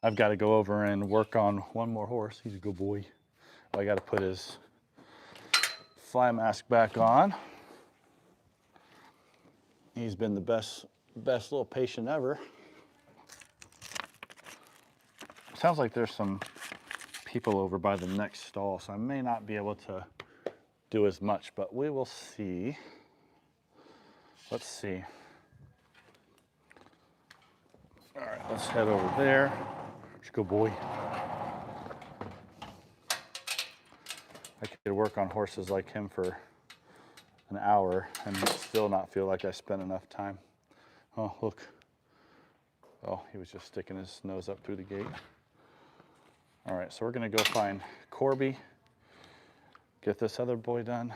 I've got to go over and work on one more horse. He's a good boy. I got to put his fly mask back on. He's been the best little patient ever. Sounds like there's some people over by the next stall, so I may not be able to do as much, but we will see. Let's see. All right, let's head over there. Good boy. I could work on horses like him for an hour and still not feel like I spent enough time. Oh, look. Oh, he was just sticking his nose up through the gate. All right, so we're gonna go find Corby, get this other boy done.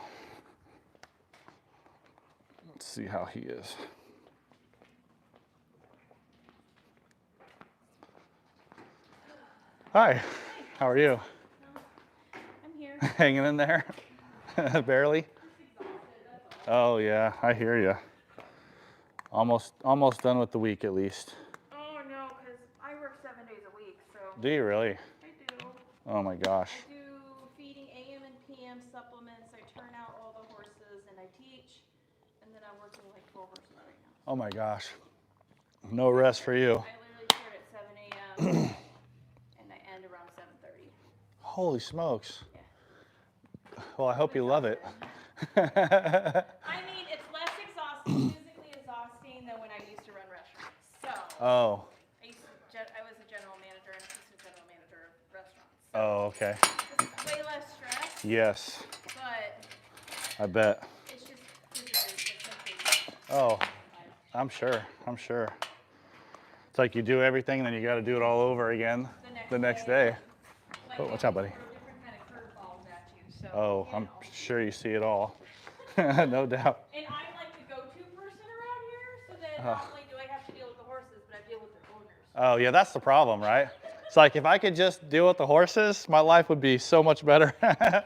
Let's see how he is. Hi, how are you? I'm here. Hanging in there? Barely? Oh yeah, I hear you. Almost done with the week at least. Oh no, because I work 7 days a week, so. Do you really? I do. Oh my gosh. I do feeding AM and PM supplements. I turn out all the horses and I teach, and then I'm working like 12 horses right now. Oh my gosh. No rest for you. I literally start at 7 a.m. and I end around 7:30. Holy smokes. Yeah. Well, I hope you love it. I mean, it's less physically exhausting than when I used to run restaurants. So. Oh. I was a general manager and assistant general manager of restaurants. So Oh, okay. it's way less stress. Yes. But. I bet. It's just physically. Oh, I'm sure. It's like you do everything, then you got to do it all over again the next day. Like Oh, what's up, buddy? different kind of curveballs at you. So, Oh, I'm sure you see it all. No doubt. And I'm like the go-to person around here, so that not only do I have to deal with the horses, but I deal with their owners. Oh, yeah, that's the problem, right? It's like if I could just deal with the horses, my life would be so much better. Right? Wouldn't it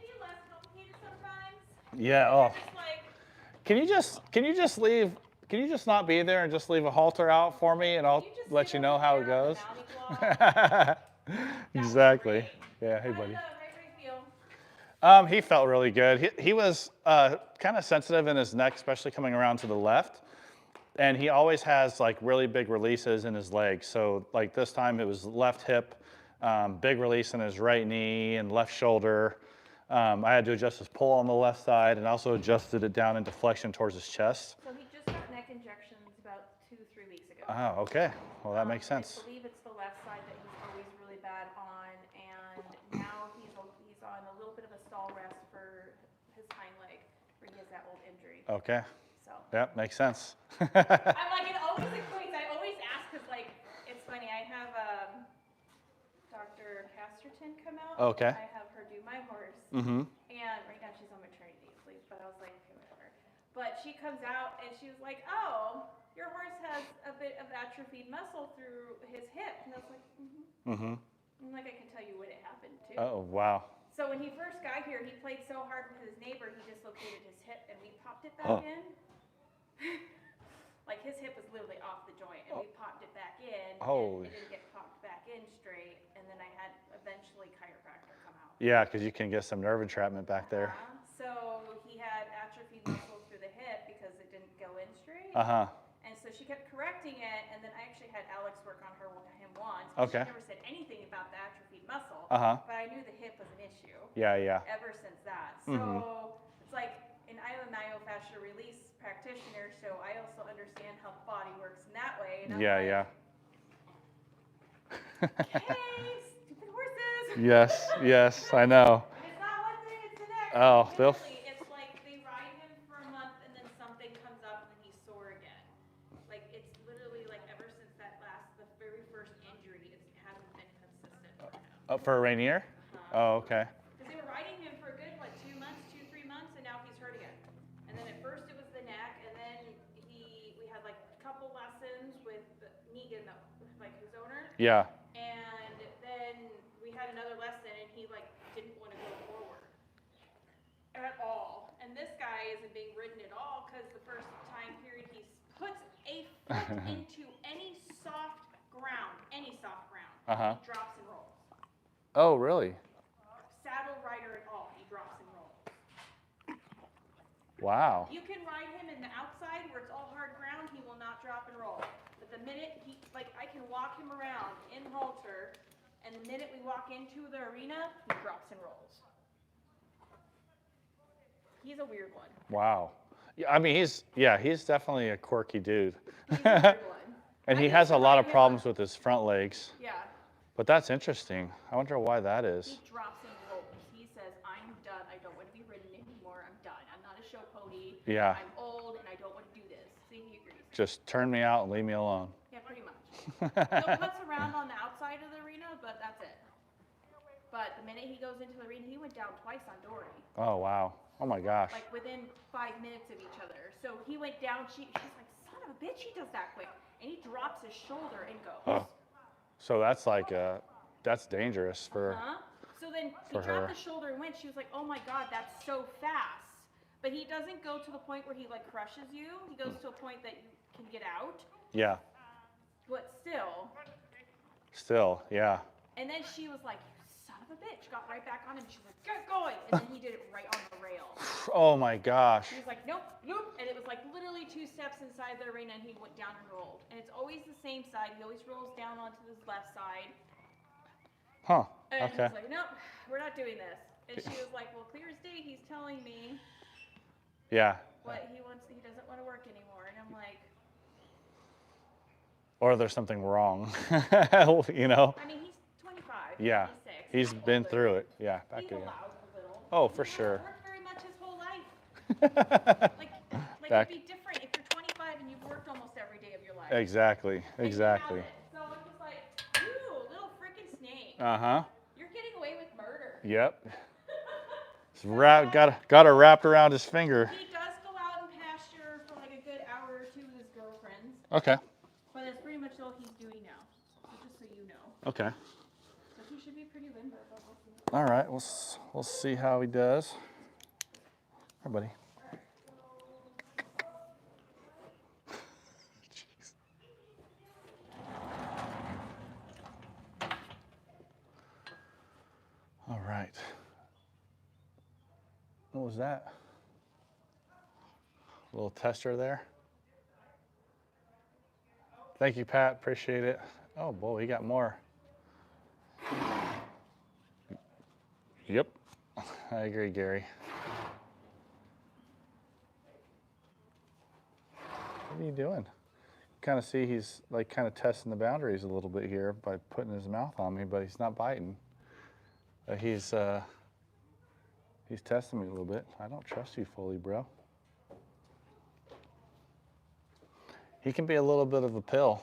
be less complicated sometimes? Yeah. Oh. Just like, Can you just leave? Can you just not be there and just leave a halter out for me, and I'll let you know how it goes? Exactly. Yeah, hey How did buddy. the right feel? He felt really good. He was kind of sensitive in his neck, especially coming around to the left. And he always has like really big releases in his legs. So like this time it was left hip, big release in his right knee and left shoulder. I had to adjust his pull on the left side and also adjusted it down into flexion towards his chest. So he just got neck injections about 2-3 weeks ago. Oh, okay. Well, that makes sense. I believe it's the left side that he's always really bad on, and now he's on a little bit of a stall rest for his hind leg, where he has that old injury. Okay. So. Yep, makes sense. I'm like, it always equates. I always ask because, like, it's funny. I have Dr. Casterton come out. Okay. I have her do my horse. Mm-hmm. And right now she's on maternity leave, but I was like, okay, whatever. But she comes out and she was like, oh, your horse has a bit of atrophied muscle through his hip. And I was like, mm-hmm. Mm-hmm. I'm like, I can tell you when it happened too. Oh, wow. So when he first got here, he played so hard with his neighbor, he dislocated his hip, and we popped it back in. Like his hip was literally off the joint, and we popped it back in. Holy. And it didn't get popped back in straight, and then I had eventually chiropractor come out. Yeah, because you can get some nerve entrapment back there. So he had atrophied muscle through the hip because it didn't go in straight. Uh-huh. And so she kept correcting it, and then I actually had Alex work on him once. Okay. She never said anything about the atrophied muscle, Uh-huh. but I knew the hip was an issue. Yeah, yeah. Ever since that. So it's like, and I'm a myofascial release practitioner, so I also understand how the body works in that way. And I'm Yeah, like, hey, stupid horses. Yes, I know. And it's not one thing, it's the next. Oh, they'll. Literally, it's like they ride him for a month and then something comes up and then he's sore again. Like it's literally like ever since the very first injury, it hasn't been consistent for him. For Rainier? Oh, okay. Because they were riding him for a good, 2 months, 2-3 months, and now he's hurt again. And then at first it was the neck, and then we had like a couple lessons with Negan, his owner. Yeah. And then we had another lesson, and he didn't want to go forward at all. And this guy isn't being ridden at all because the first time period he puts a foot into any soft ground, he drops and rolls. Oh, really? Saddle rider at all, he drops and rolls. Wow. You can ride him in the outside where it's all hard ground, he will not drop and roll. But the minute I can walk him around in halter, and the minute we walk into the arena, he drops and rolls. He's a weird one. Wow. Yeah, I mean, he's definitely a quirky dude. He's a weird one. And he has a lot of problems with his front legs. Yeah. But that's interesting. I wonder why that is. He drops and rolls. He says, I'm done. I don't want to be ridden anymore. I'm done. I'm not a show pony. Yeah. I'm old and I don't want to do this. See, he agrees. Just turn me out and leave me alone. Yeah, pretty much. He'll putz around on the outside of the arena, but that's it. But the minute he goes into the arena, he went down twice on Dory. Oh, wow. Oh, my gosh. Like within 5 minutes of each other. So he went down. She's like, son of a bitch, he does that quick. And he drops his shoulder and goes. So that's that's dangerous for. So then he dropped the shoulder and went. She was like, oh my God, that's so fast. But he doesn't go to the point where he crushes you. He goes to a point that you can get out. Yeah. But still. Still, yeah. And then she was like, you son of a bitch. Got right back on him. She was like, get going. And then he did it right on the rail. Oh my gosh. He was like, nope, nope. And it was literally 2 steps inside the arena and he went down and rolled. And it's always the same side. He always rolls down onto his left side. Huh. And Okay. he's like, nope, we're not doing this. And she was like, well, clear as day, he's telling me Yeah. what he doesn't want to work anymore. And I'm like, Or there's something wrong. You know? I mean, he's 25. Yeah. 26. He's been through it. Yeah. Back He's again. allowed a little. Oh, for He sure. hasn't worked very much his whole life. Back- It'd be different if you're 25 and you've worked almost every day of your life. Exactly. And he Exactly. hasn't. So I'm just like, you little freaking snake. Uh-huh. You're getting away with murder. Yep. It's got her wrapped around his finger. He does go out and pasture for a good hour or 2 with his girlfriends. Okay. But that's pretty much all he's doing now. So just so you know. Okay. So he should be pretty limber, but we'll see. All right. We'll see how he does. Hi, buddy. Jeez. All right. What was that? A little tester there. Thank you, Pat. Appreciate it. Oh, boy, we got more. Yep. I agree, Gary. What are you doing? Kind of see he's like kind of testing the boundaries a little bit here by putting his mouth on me, but he's not biting. He's testing me a little bit. I don't trust you fully, bro. He can be a little bit of a pill.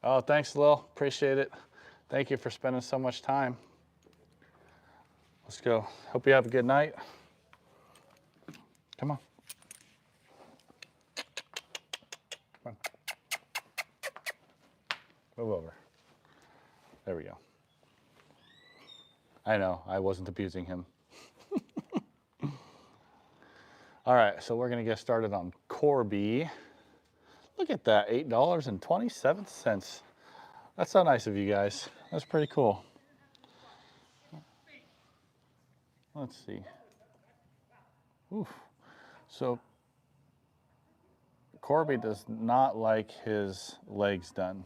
Oh, thanks, Lil. Appreciate it. Thank you for spending so much time. Let's go. Hope you have a good night. Come on. Come on. Move over. There we go. I know, I wasn't abusing him. All right, so we're gonna get started on Corby. Look at that, $8.27. That's so nice of you guys. That's pretty cool. Let's see. Oof. So Corby does not like his legs done.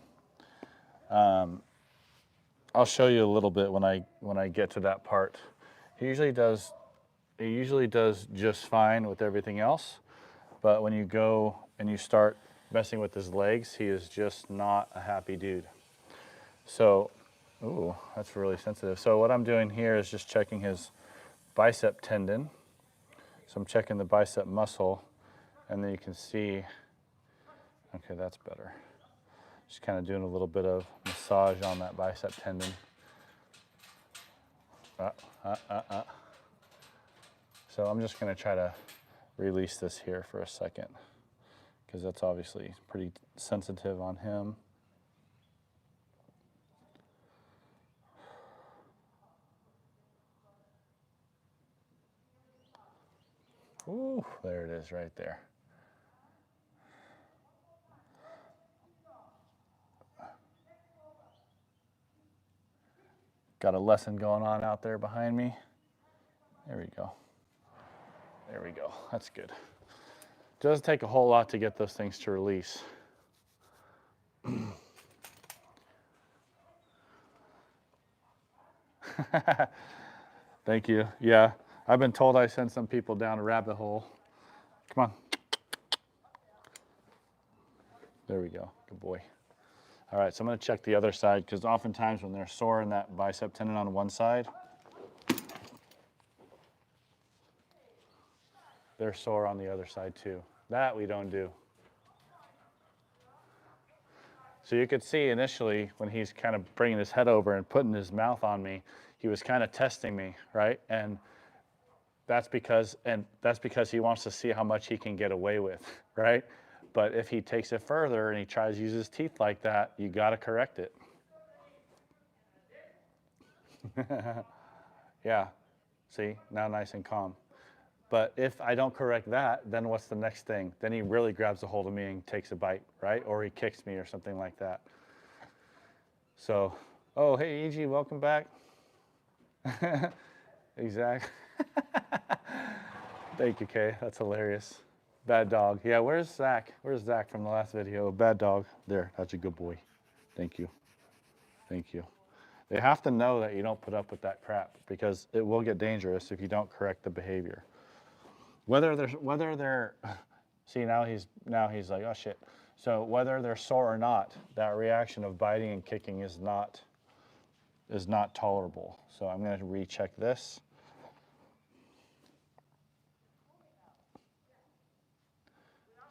I'll show you a little bit when I get to that part. He usually does just fine with everything else, but when you go and you start messing with his legs, he is just not a happy dude. So, ooh, that's really sensitive. So what I'm doing here is just checking his bicep tendon. So I'm checking the bicep muscle, and then you can see, okay, that's better. Just kind of doing a little bit of massage on that bicep tendon. So I'm just going to try to release this here for a second, because that's obviously pretty sensitive on him. Ooh, there it is right there. Got a lesson going on out there behind me. There we go. There we go. That's good. Doesn't take a whole lot to get those things to release. Thank you. Yeah, I've been told I send some people down a rabbit hole. Come on. There we go. Good boy. All right, so I'm going to check the other side, because oftentimes when they're sore in that bicep tendon on one side, they're sore on the other side too. That we don't do. So you could see initially when he's kind of bringing his head over and putting his mouth on me, he was kind of testing me, right? And that's because he wants to see how much he can get away with, right? But if he takes it further and he tries to use his teeth like that, you got to correct it. Yeah, see, now nice and calm. But if I don't correct that, then what's the next thing? Then he really grabs a hold of me and takes a bite, right? Or he kicks me or something like that. So, oh, hey, EG, welcome back. Exactly. Thank you, Kay. That's hilarious. Bad dog. Yeah, where's Zach? Where's Zach from the last video? Bad dog. There, that's a good boy. Thank you. Thank you. They have to know that you don't put up with that crap, because it will get dangerous if you don't correct the behavior. Whether they're, see, now he's like, oh shit. So whether they're sore or not, that reaction of biting and kicking is not tolerable. So I'm going to recheck this.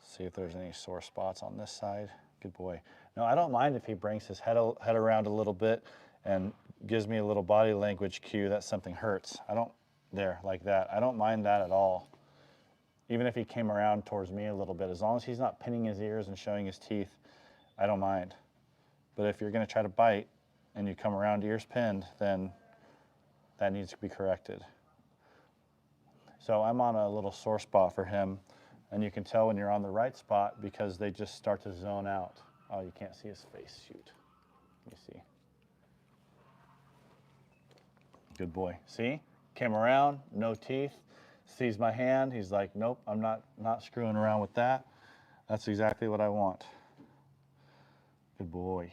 See if there's any sore spots on this side. Good boy. Now, I don't mind if he brings his head around a little bit and gives me a little body language cue that something hurts. There, like that. I don't mind that at all. Even if he came around towards me a little bit, as long as he's not pinning his ears and showing his teeth, I don't mind. But if you're going to try to bite and you come around ears pinned, then that needs to be corrected. So I'm on a little sore spot for him, and you can tell when you're on the right spot because they just start to zone out. Oh, you can't see his face, shoot. Let me see. Good boy. See? Came around, no teeth, sees my hand. He's like, nope, I'm not screwing around with that. That's exactly what I want. Good boy.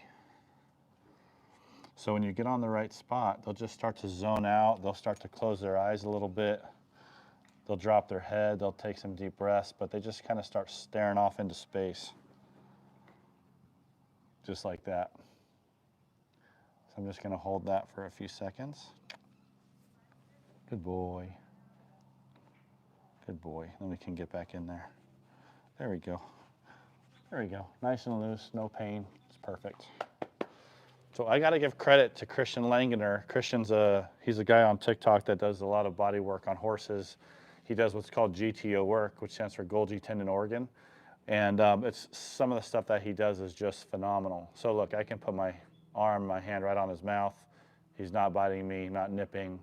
So when you get on the right spot, they'll just start to zone out. They'll start to close their eyes a little bit. They'll drop their head. They'll take some deep breaths, but they just kind of start staring off into space. Just like that. So I'm just going to hold that for a few seconds. Good boy. Good boy. Then we can get back in there. There we go. There we go. Nice and loose, no pain. It's perfect. So I got to give credit to Christian Langener. He's a guy on TikTok that does a lot of body work on horses. He does what's called GTO work, which stands for Golgi tendon organ. And it's some of the stuff that he does is just phenomenal. So look, I can put my hand right on his mouth. He's not biting me, not nipping,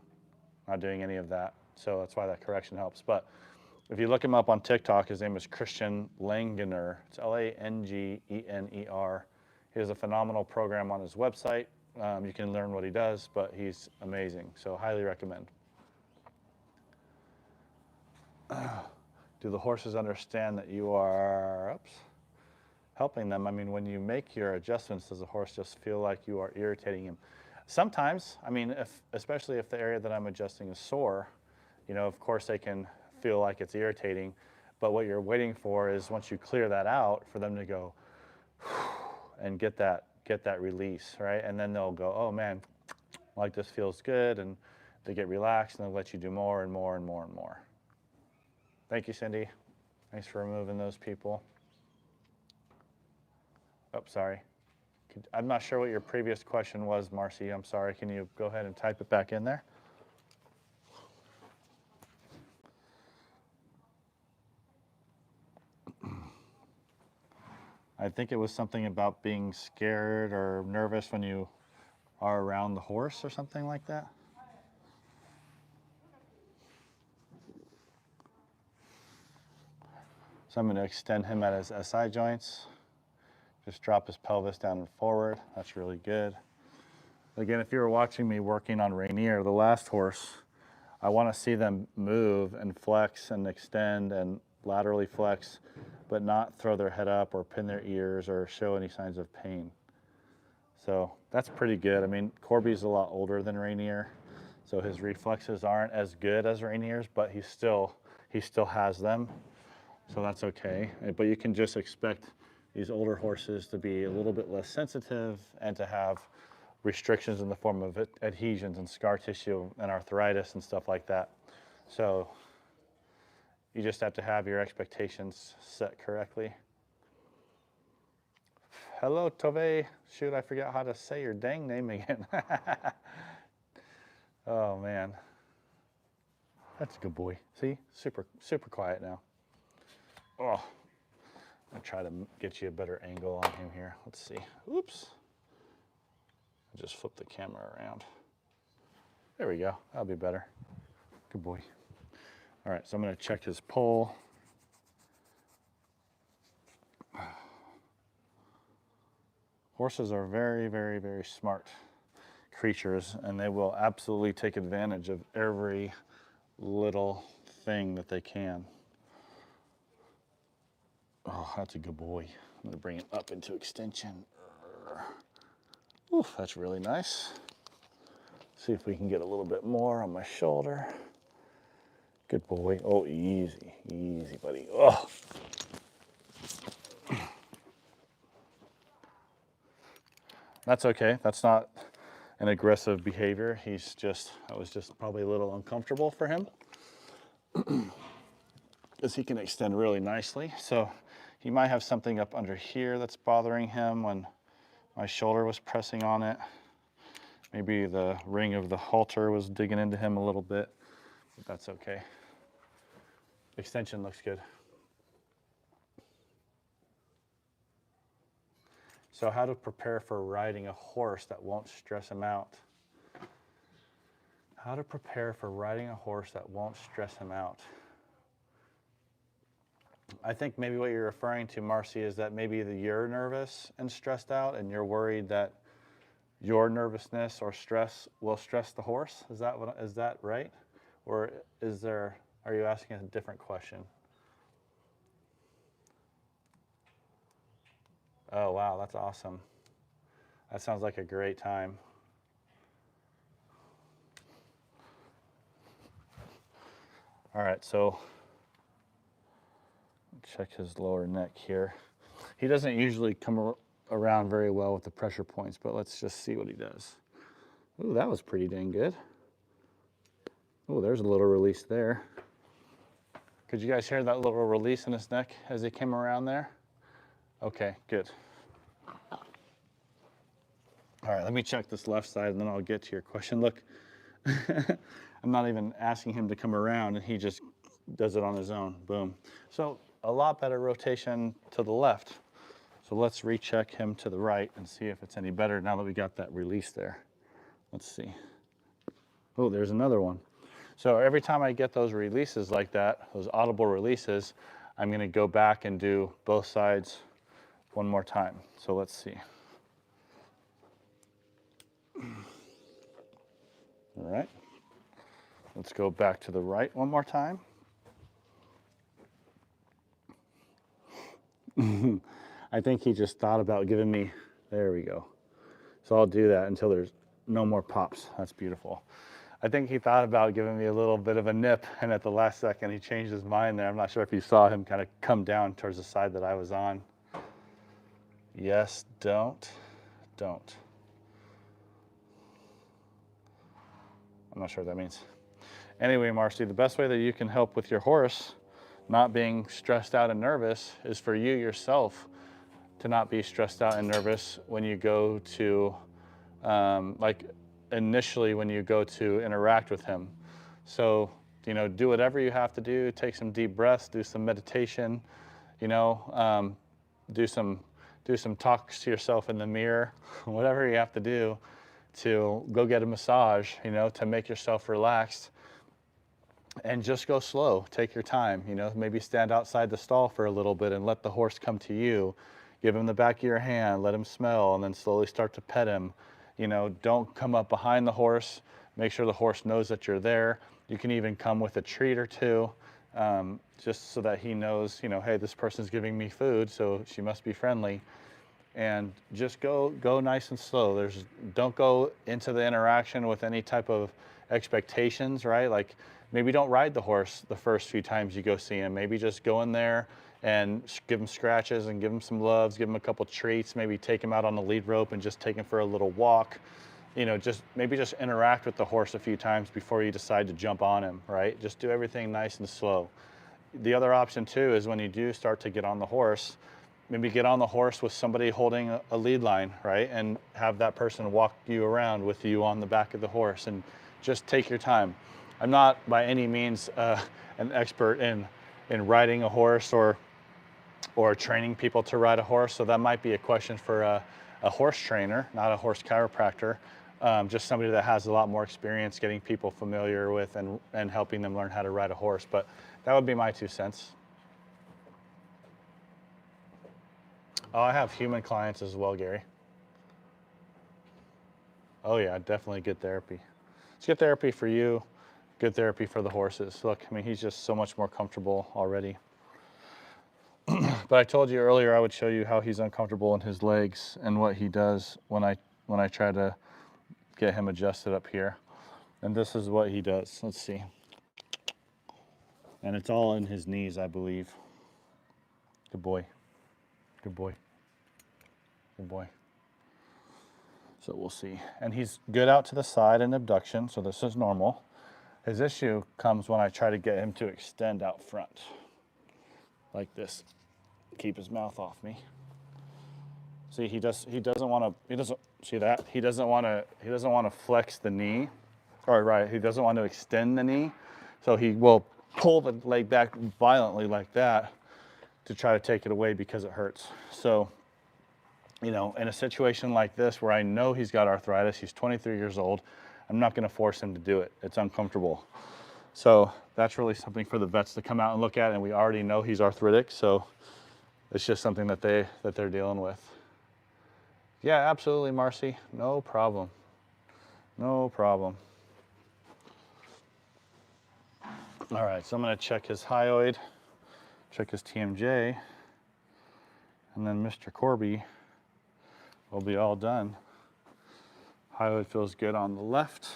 not doing any of that. So that's why that correction helps. But if you look him up on TikTok, his name is Christian Langener. It's Langener. He has a phenomenal program on his website. You can learn what he does, but he's amazing. So highly recommend. Do the horses understand that you are helping them? I mean, when you make your adjustments, does the horse just feel like you are irritating him? Sometimes, I mean, especially if the area that I'm adjusting is sore, of course they can feel like it's irritating. But what you're waiting for is once you clear that out, for them to go and get that release, right? And then they'll go, oh man, like this feels good, and they get relaxed and they'll let you do more and more and more and more. Thank you, Cindy. Thanks for removing those people. Oh, sorry. I'm not sure what your previous question was, Marcy. I'm sorry. Can you go ahead and type it back in there? I think it was something about being scared or nervous when you are around the horse or something like that. So I'm going to extend him at his SI joints. Just drop his pelvis down and forward. That's really good. Again, if you were watching me working on Rainier, the last horse, I want to see them move and flex and extend and laterally flex, but not throw their head up or pin their ears or show any signs of pain. So that's pretty good. I mean, Corby's a lot older than Rainier, so his reflexes aren't as good as Rainier's, but he still has them, so that's okay. But you can just expect these older horses to be a little bit less sensitive and to have restrictions in the form of adhesions and scar tissue and arthritis and stuff like that. So you just have to have your expectations set correctly. Hello, Tove. Shoot, I forgot how to say your dang name again. Oh, man. That's a good boy. See? Super quiet now. Oh, I'll try to get you a better angle on him here. Let's see. Oops. I just flipped the camera around. There we go. That'll be better. Good boy. All right, so I'm going to check his pole. Horses are very, very, very smart creatures, and they will absolutely take advantage of every little thing that they can. Oh, that's a good boy. I'm going to bring it up into extension. Oof, that's really nice. See if we can get a little bit more on my shoulder. Good boy. Oh, easy, easy, buddy. Oh. That's okay. That's not an aggressive behavior. That was just probably a little uncomfortable for him because he can extend really nicely. So he might have something up under here that's bothering him when my shoulder was pressing on it. Maybe the ring of the halter was digging into him a little bit, but that's okay. Extension looks good. So how to prepare for riding a horse that won't stress him out. How to prepare for riding a horse that won't stress him out. I think maybe what you're referring to, Marcy, is that maybe you're nervous and stressed out and you're worried that your nervousness or stress will stress the horse? Is that right? Or are you asking a different question? Oh, wow, that's awesome. That sounds like a great time. All right, so check his lower neck here. He doesn't usually come around very well with the pressure points, but let's just see what he does. Ooh, that was pretty dang good. Oh, there's a little release there. Could you guys hear that little release in his neck as he came around there? Okay, good. All right, let me check this left side and then I'll get to your question. Look, I'm not even asking him to come around and he just does it on his own. Boom. So a lot better rotation to the left. So let's recheck him to the right and see if it's any better now that we got that release there. Let's see. Oh, there's another one. So every time I get those releases like that, those audible releases, I'm going to go back and do both sides one more time. So let's see. All right. Let's go back to the right one more time. I think he just thought about giving me, there we go. So I'll do that until there's no more pops. That's beautiful. I think he thought about giving me a little bit of a nip, and at the last second he changed his mind there. I'm not sure if you saw him kind of come down towards the side that I was on. Yes, don't. I'm not sure what that means. Anyway, Marcy, the best way that you can help with your horse not being stressed out and nervous is for you yourself to not be stressed out and nervous when you go to, like initially when you go to interact with him. So, you know, do whatever you have to do, take some deep breaths, do some meditation, you know, do some talks to yourself in the mirror, whatever you have to do to go get a massage, you know, to make yourself relaxed. And just go slow, take your time, you know, maybe stand outside the stall for a little bit and let the horse come to you. Give him the back of your hand, let him smell, and then slowly start to pet him. You know, don't come up behind the horse. Make sure the horse knows that you're there. You can even come with a treat or two, just so that he knows, you know, hey, this person's giving me food, so she must be friendly. And just go nice and slow. Don't go into the interaction with any type of expectations, right? Like maybe don't ride the horse the first few times you go see him. Maybe just go in there and give him scratches and give him some loves, give him a couple treats, maybe take him out on the lead rope and just take him for a little walk. You know, maybe just interact with the horse a few times before you decide to jump on him, right? Just do everything nice and slow. The other option too is when you do start to get on the horse, maybe get on the horse with somebody holding a lead line, right? And have that person walk you around with you on the back of the horse and just take your time. I'm not by any means an expert in riding a horse or training people to ride a horse. So that might be a question for a horse trainer, not a horse chiropractor. Just somebody that has a lot more experience getting people familiar with and helping them learn how to ride a horse. But that would be my 2 cents. Oh, I have human clients as well, Gary. Oh yeah, definitely good therapy. It's good therapy for you, good therapy for the horses. Look, I mean, he's just so much more comfortable already. But I told you earlier I would show you how he's uncomfortable in his legs and what he does when I try to get him adjusted up here. And this is what he does. Let's see. And it's all in his knees, I believe. Good boy. Good boy. Good boy. So we'll see. And he's good out to the side in abduction, so this is normal. His issue comes when I try to get him to extend out front. Like this. Keep his mouth off me. See, he doesn't want to see that? He doesn't want to flex the knee. Or right, he doesn't want to extend the knee. So he will pull the leg back violently like that to try to take it away because it hurts. So, you know, in a situation like this where I know he's got arthritis, he's 23 years old, I'm not going to force him to do it. It's uncomfortable. So that's really something for the vets to come out and look at, and we already know he's arthritic, so it's just something that they're dealing with. Yeah, absolutely, Marcy. No problem. No problem. All right, so I'm going to check his hyoid, check his TMJ, and then Mr. Corby will be all done. Hyoid feels good on the left.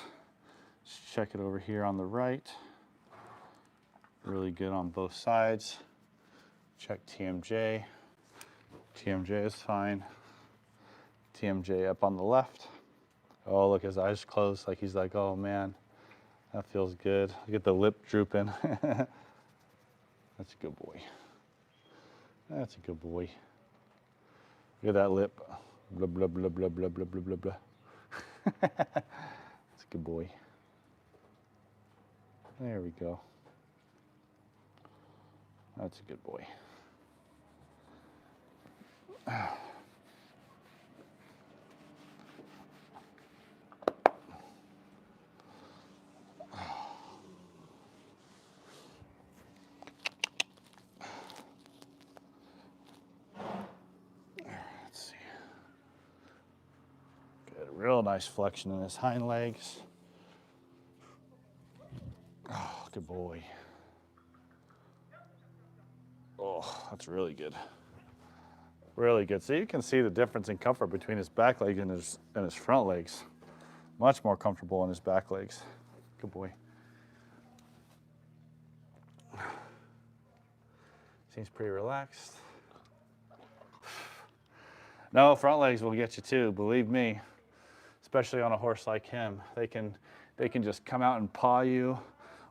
Let's check it over here on the right. Really good on both sides. Check TMJ. TMJ is fine. TMJ up on the left. Oh, look, his eyes closed, like he's like, oh man, that feels good. Look at the lip drooping. That's a good boy. That's a good boy. Look at that lip. Blah, blah, blah, blah, blah, blah, blah, blah, blah. That's a good boy. There we go. That's a good boy. Let's see. Good, real nice flexion in his hind legs. Oh, good boy. Oh, that's really good. Really good. So you can see the difference in comfort between his back legs and his front legs. Much more comfortable in his back legs. Good boy. Seems pretty relaxed. No, front legs will get you too, believe me. Especially on a horse like him. They can just come out and paw you.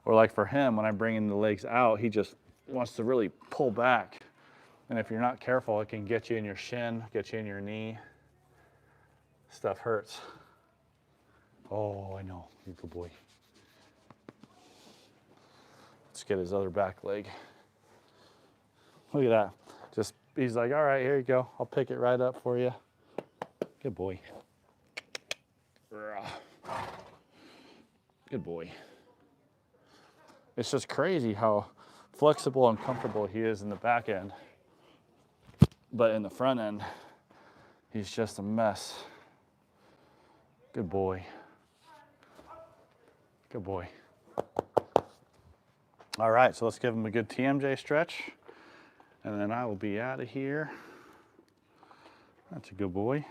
Or like for him, when I bring in the legs out, he just wants to really pull back. And if you're not careful, it can get you in your shin, get you in your knee. Stuff hurts. Oh, I know. You're a good boy. Let's get his other back leg. Look at that. Just, he's like, all right, here you go. I'll pick it right up for you. Good boy. Good boy. It's just crazy how flexible and comfortable he is in the back end. But in the front end, he's just a mess. Good boy. Good boy. All right, so let's give him a good TMJ stretch, and then I will be out of here. That's a good boy.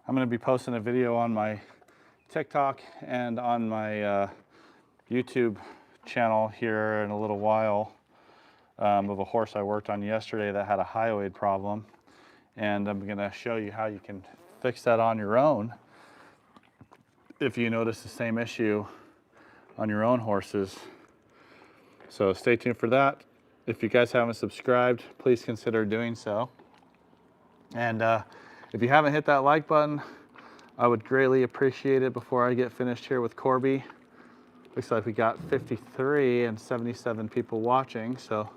I'm going to be posting a video on my TikTok and on my YouTube channel here in a little while of a horse I worked on yesterday that had a hyoid problem. And I'm going to show you how you can fix that on your own if you notice the same issue on your own horses. So stay tuned for that. If you guys haven't subscribed, please consider doing so. And if you haven't hit that like button, I would greatly appreciate it before I get finished here with Corby. Looks like we got 53 and 77 people watching, so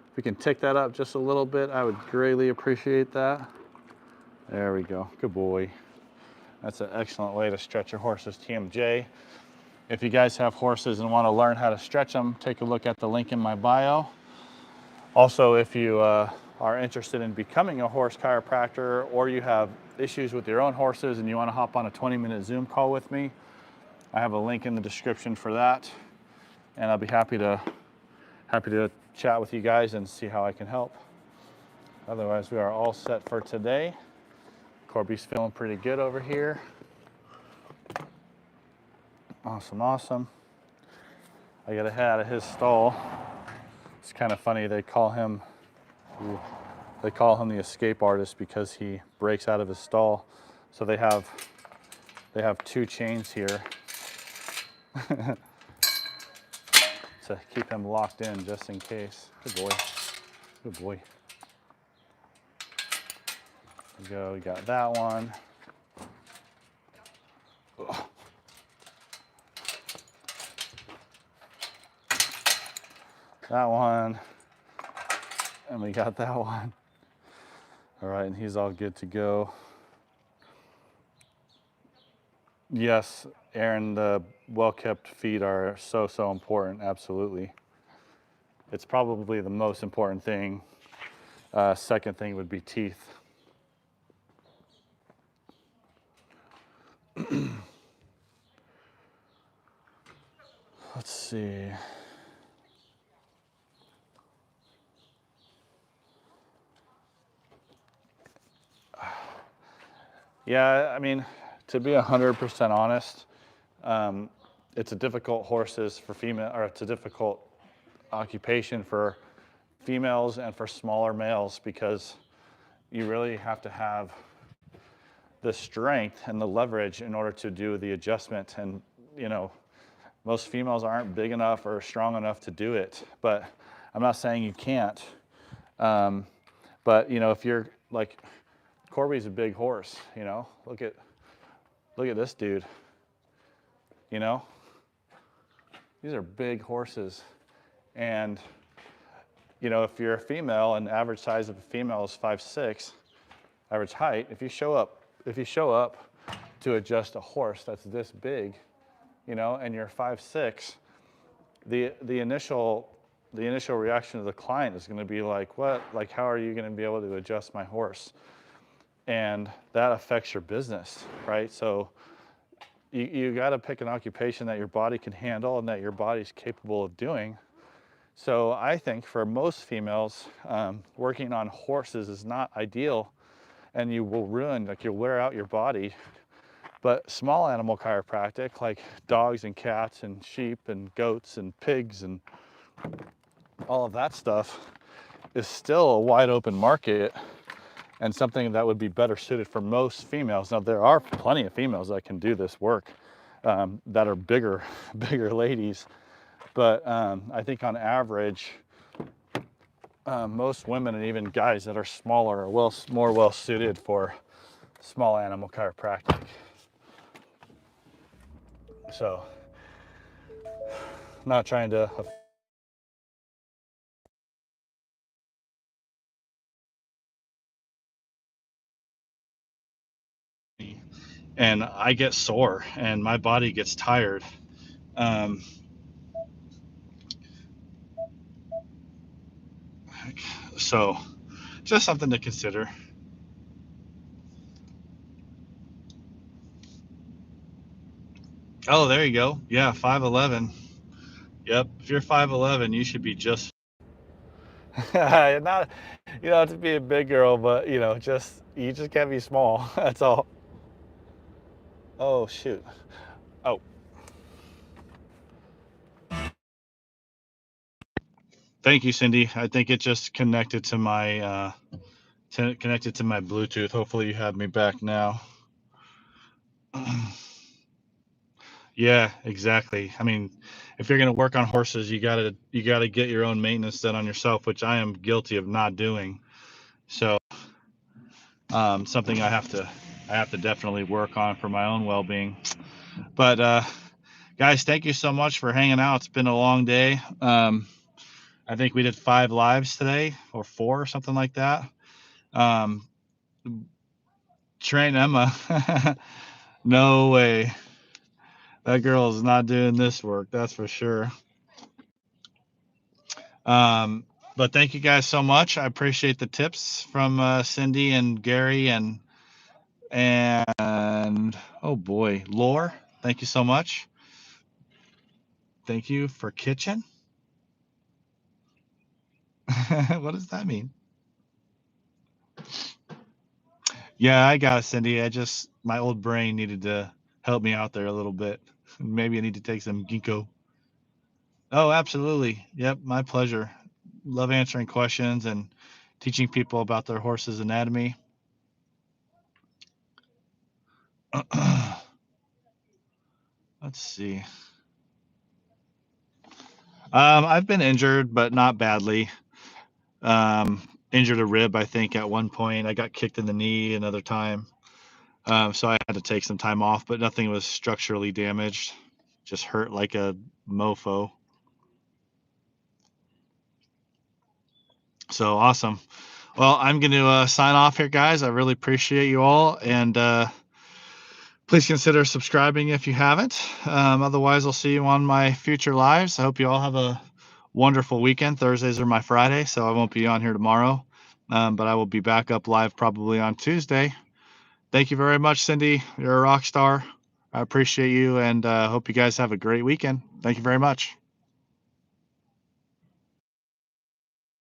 if we can tick that up just a little bit, I would greatly appreciate that. There we go. Good boy. That's an excellent way to stretch your horse's TMJ. If you guys have horses and want to learn how to stretch them, take a look at the link in my bio. Also, if you are interested in becoming a horse chiropractor, or you have issues with your own horses and you want to hop on a 20-minute Zoom call with me, I have a link in the description for that, and I'll be happy to chat with you guys and see how I can help. Otherwise, we are all set for today. Corby's feeling pretty good over here. Awesome, awesome. I got to head out of his stall. It's kind of funny, they call him the escape artist because he breaks out of his stall. So they have two chains here to keep him locked in just in case. Good boy. Good boy. There we go. We got that one. Ugh. That one. And we got that one. All right, and he's all good to go. Yes, Aaron, the well-kept feet are so important, absolutely. It's probably the most important thing Second thing would be teeth. Let's see. Yeah, I mean, to be 100% honest, it's a difficult horses for female, or it's a difficult occupation for females and for smaller males, because you really have to have the strength and the leverage in order to do the adjustment. And, you know, most females aren't big enough or strong enough to do it, but I'm not saying you can't. But, you know, if you're like, Corby's a big horse, you know, look at this dude, you know, these are big horses. And, you know, if you're a female and the average size of a female is 5'6", average height, if you show up to adjust a horse that's this big, you know, and you're 5'6", the initial reaction of the client is going to be like, what? Like, how are you going to be able to adjust my horse? And that affects your business, right? So you got to pick an occupation that your body can handle and that your body's capable of doing. So I think for most females, working on horses is not ideal, and you will ruin, like, you'll wear out your body. But small animal chiropractic, like dogs and cats and sheep and goats and pigs and all of that stuff, is still a wide open market, and something that would be better suited for most females. Now, there are plenty of females that can do this work, that are bigger ladies. But I think on average, most women and even guys that are smaller are more well suited for small animal chiropractic. So, not trying to. And I get sore and my body gets tired. So, just something to consider. Oh, there you go. Yeah, 5'11". Yep. If you're 5'11", you should be just. Not, you don't have to be a big girl, but you know, you just can't be small. That's all. Oh shoot. Oh. Thank you, Cindy. I think it just connected to my Bluetooth. Hopefully, you have me back now. Yeah, exactly. I mean, if you're going to work on horses, you gotta get your own maintenance done on yourself, which I am guilty of not doing. So, something I have to definitely work on for my own well-being. But guys, thank you so much for hanging out. It's been a long day. I think we did 5 lives today, or 4, or something like that. Train Emma. No way. That girl is not doing this work, that's for sure. But thank you guys so much. I appreciate the tips from Cindy and Gary and oh boy, Lore. Thank you so much. Thank you for kitchen. What does that mean? Yeah, I got it, Cindy. My old brain needed to help me out there a little bit. Maybe I need to take some ginkgo. Oh, absolutely. Yep, my pleasure. Love answering questions and teaching people about their horse's anatomy. Let's see. I've been injured, but not badly. Injured a rib, I think, at one point. I got kicked in the knee another time. So I had to take some time off, but nothing was structurally damaged. Just hurt like a mofo. So awesome. Well, I'm going to sign off here, guys. I really appreciate you all. And please consider subscribing if you haven't. Otherwise, I'll see you on my future lives. I hope you all have a wonderful weekend. Thursdays are my Friday, so I won't be on here tomorrow. but I will be back up live probably on Tuesday. Thank you very much, Cindy. You're a rock star. I appreciate you, and hope you guys have a great weekend. Thank you very much.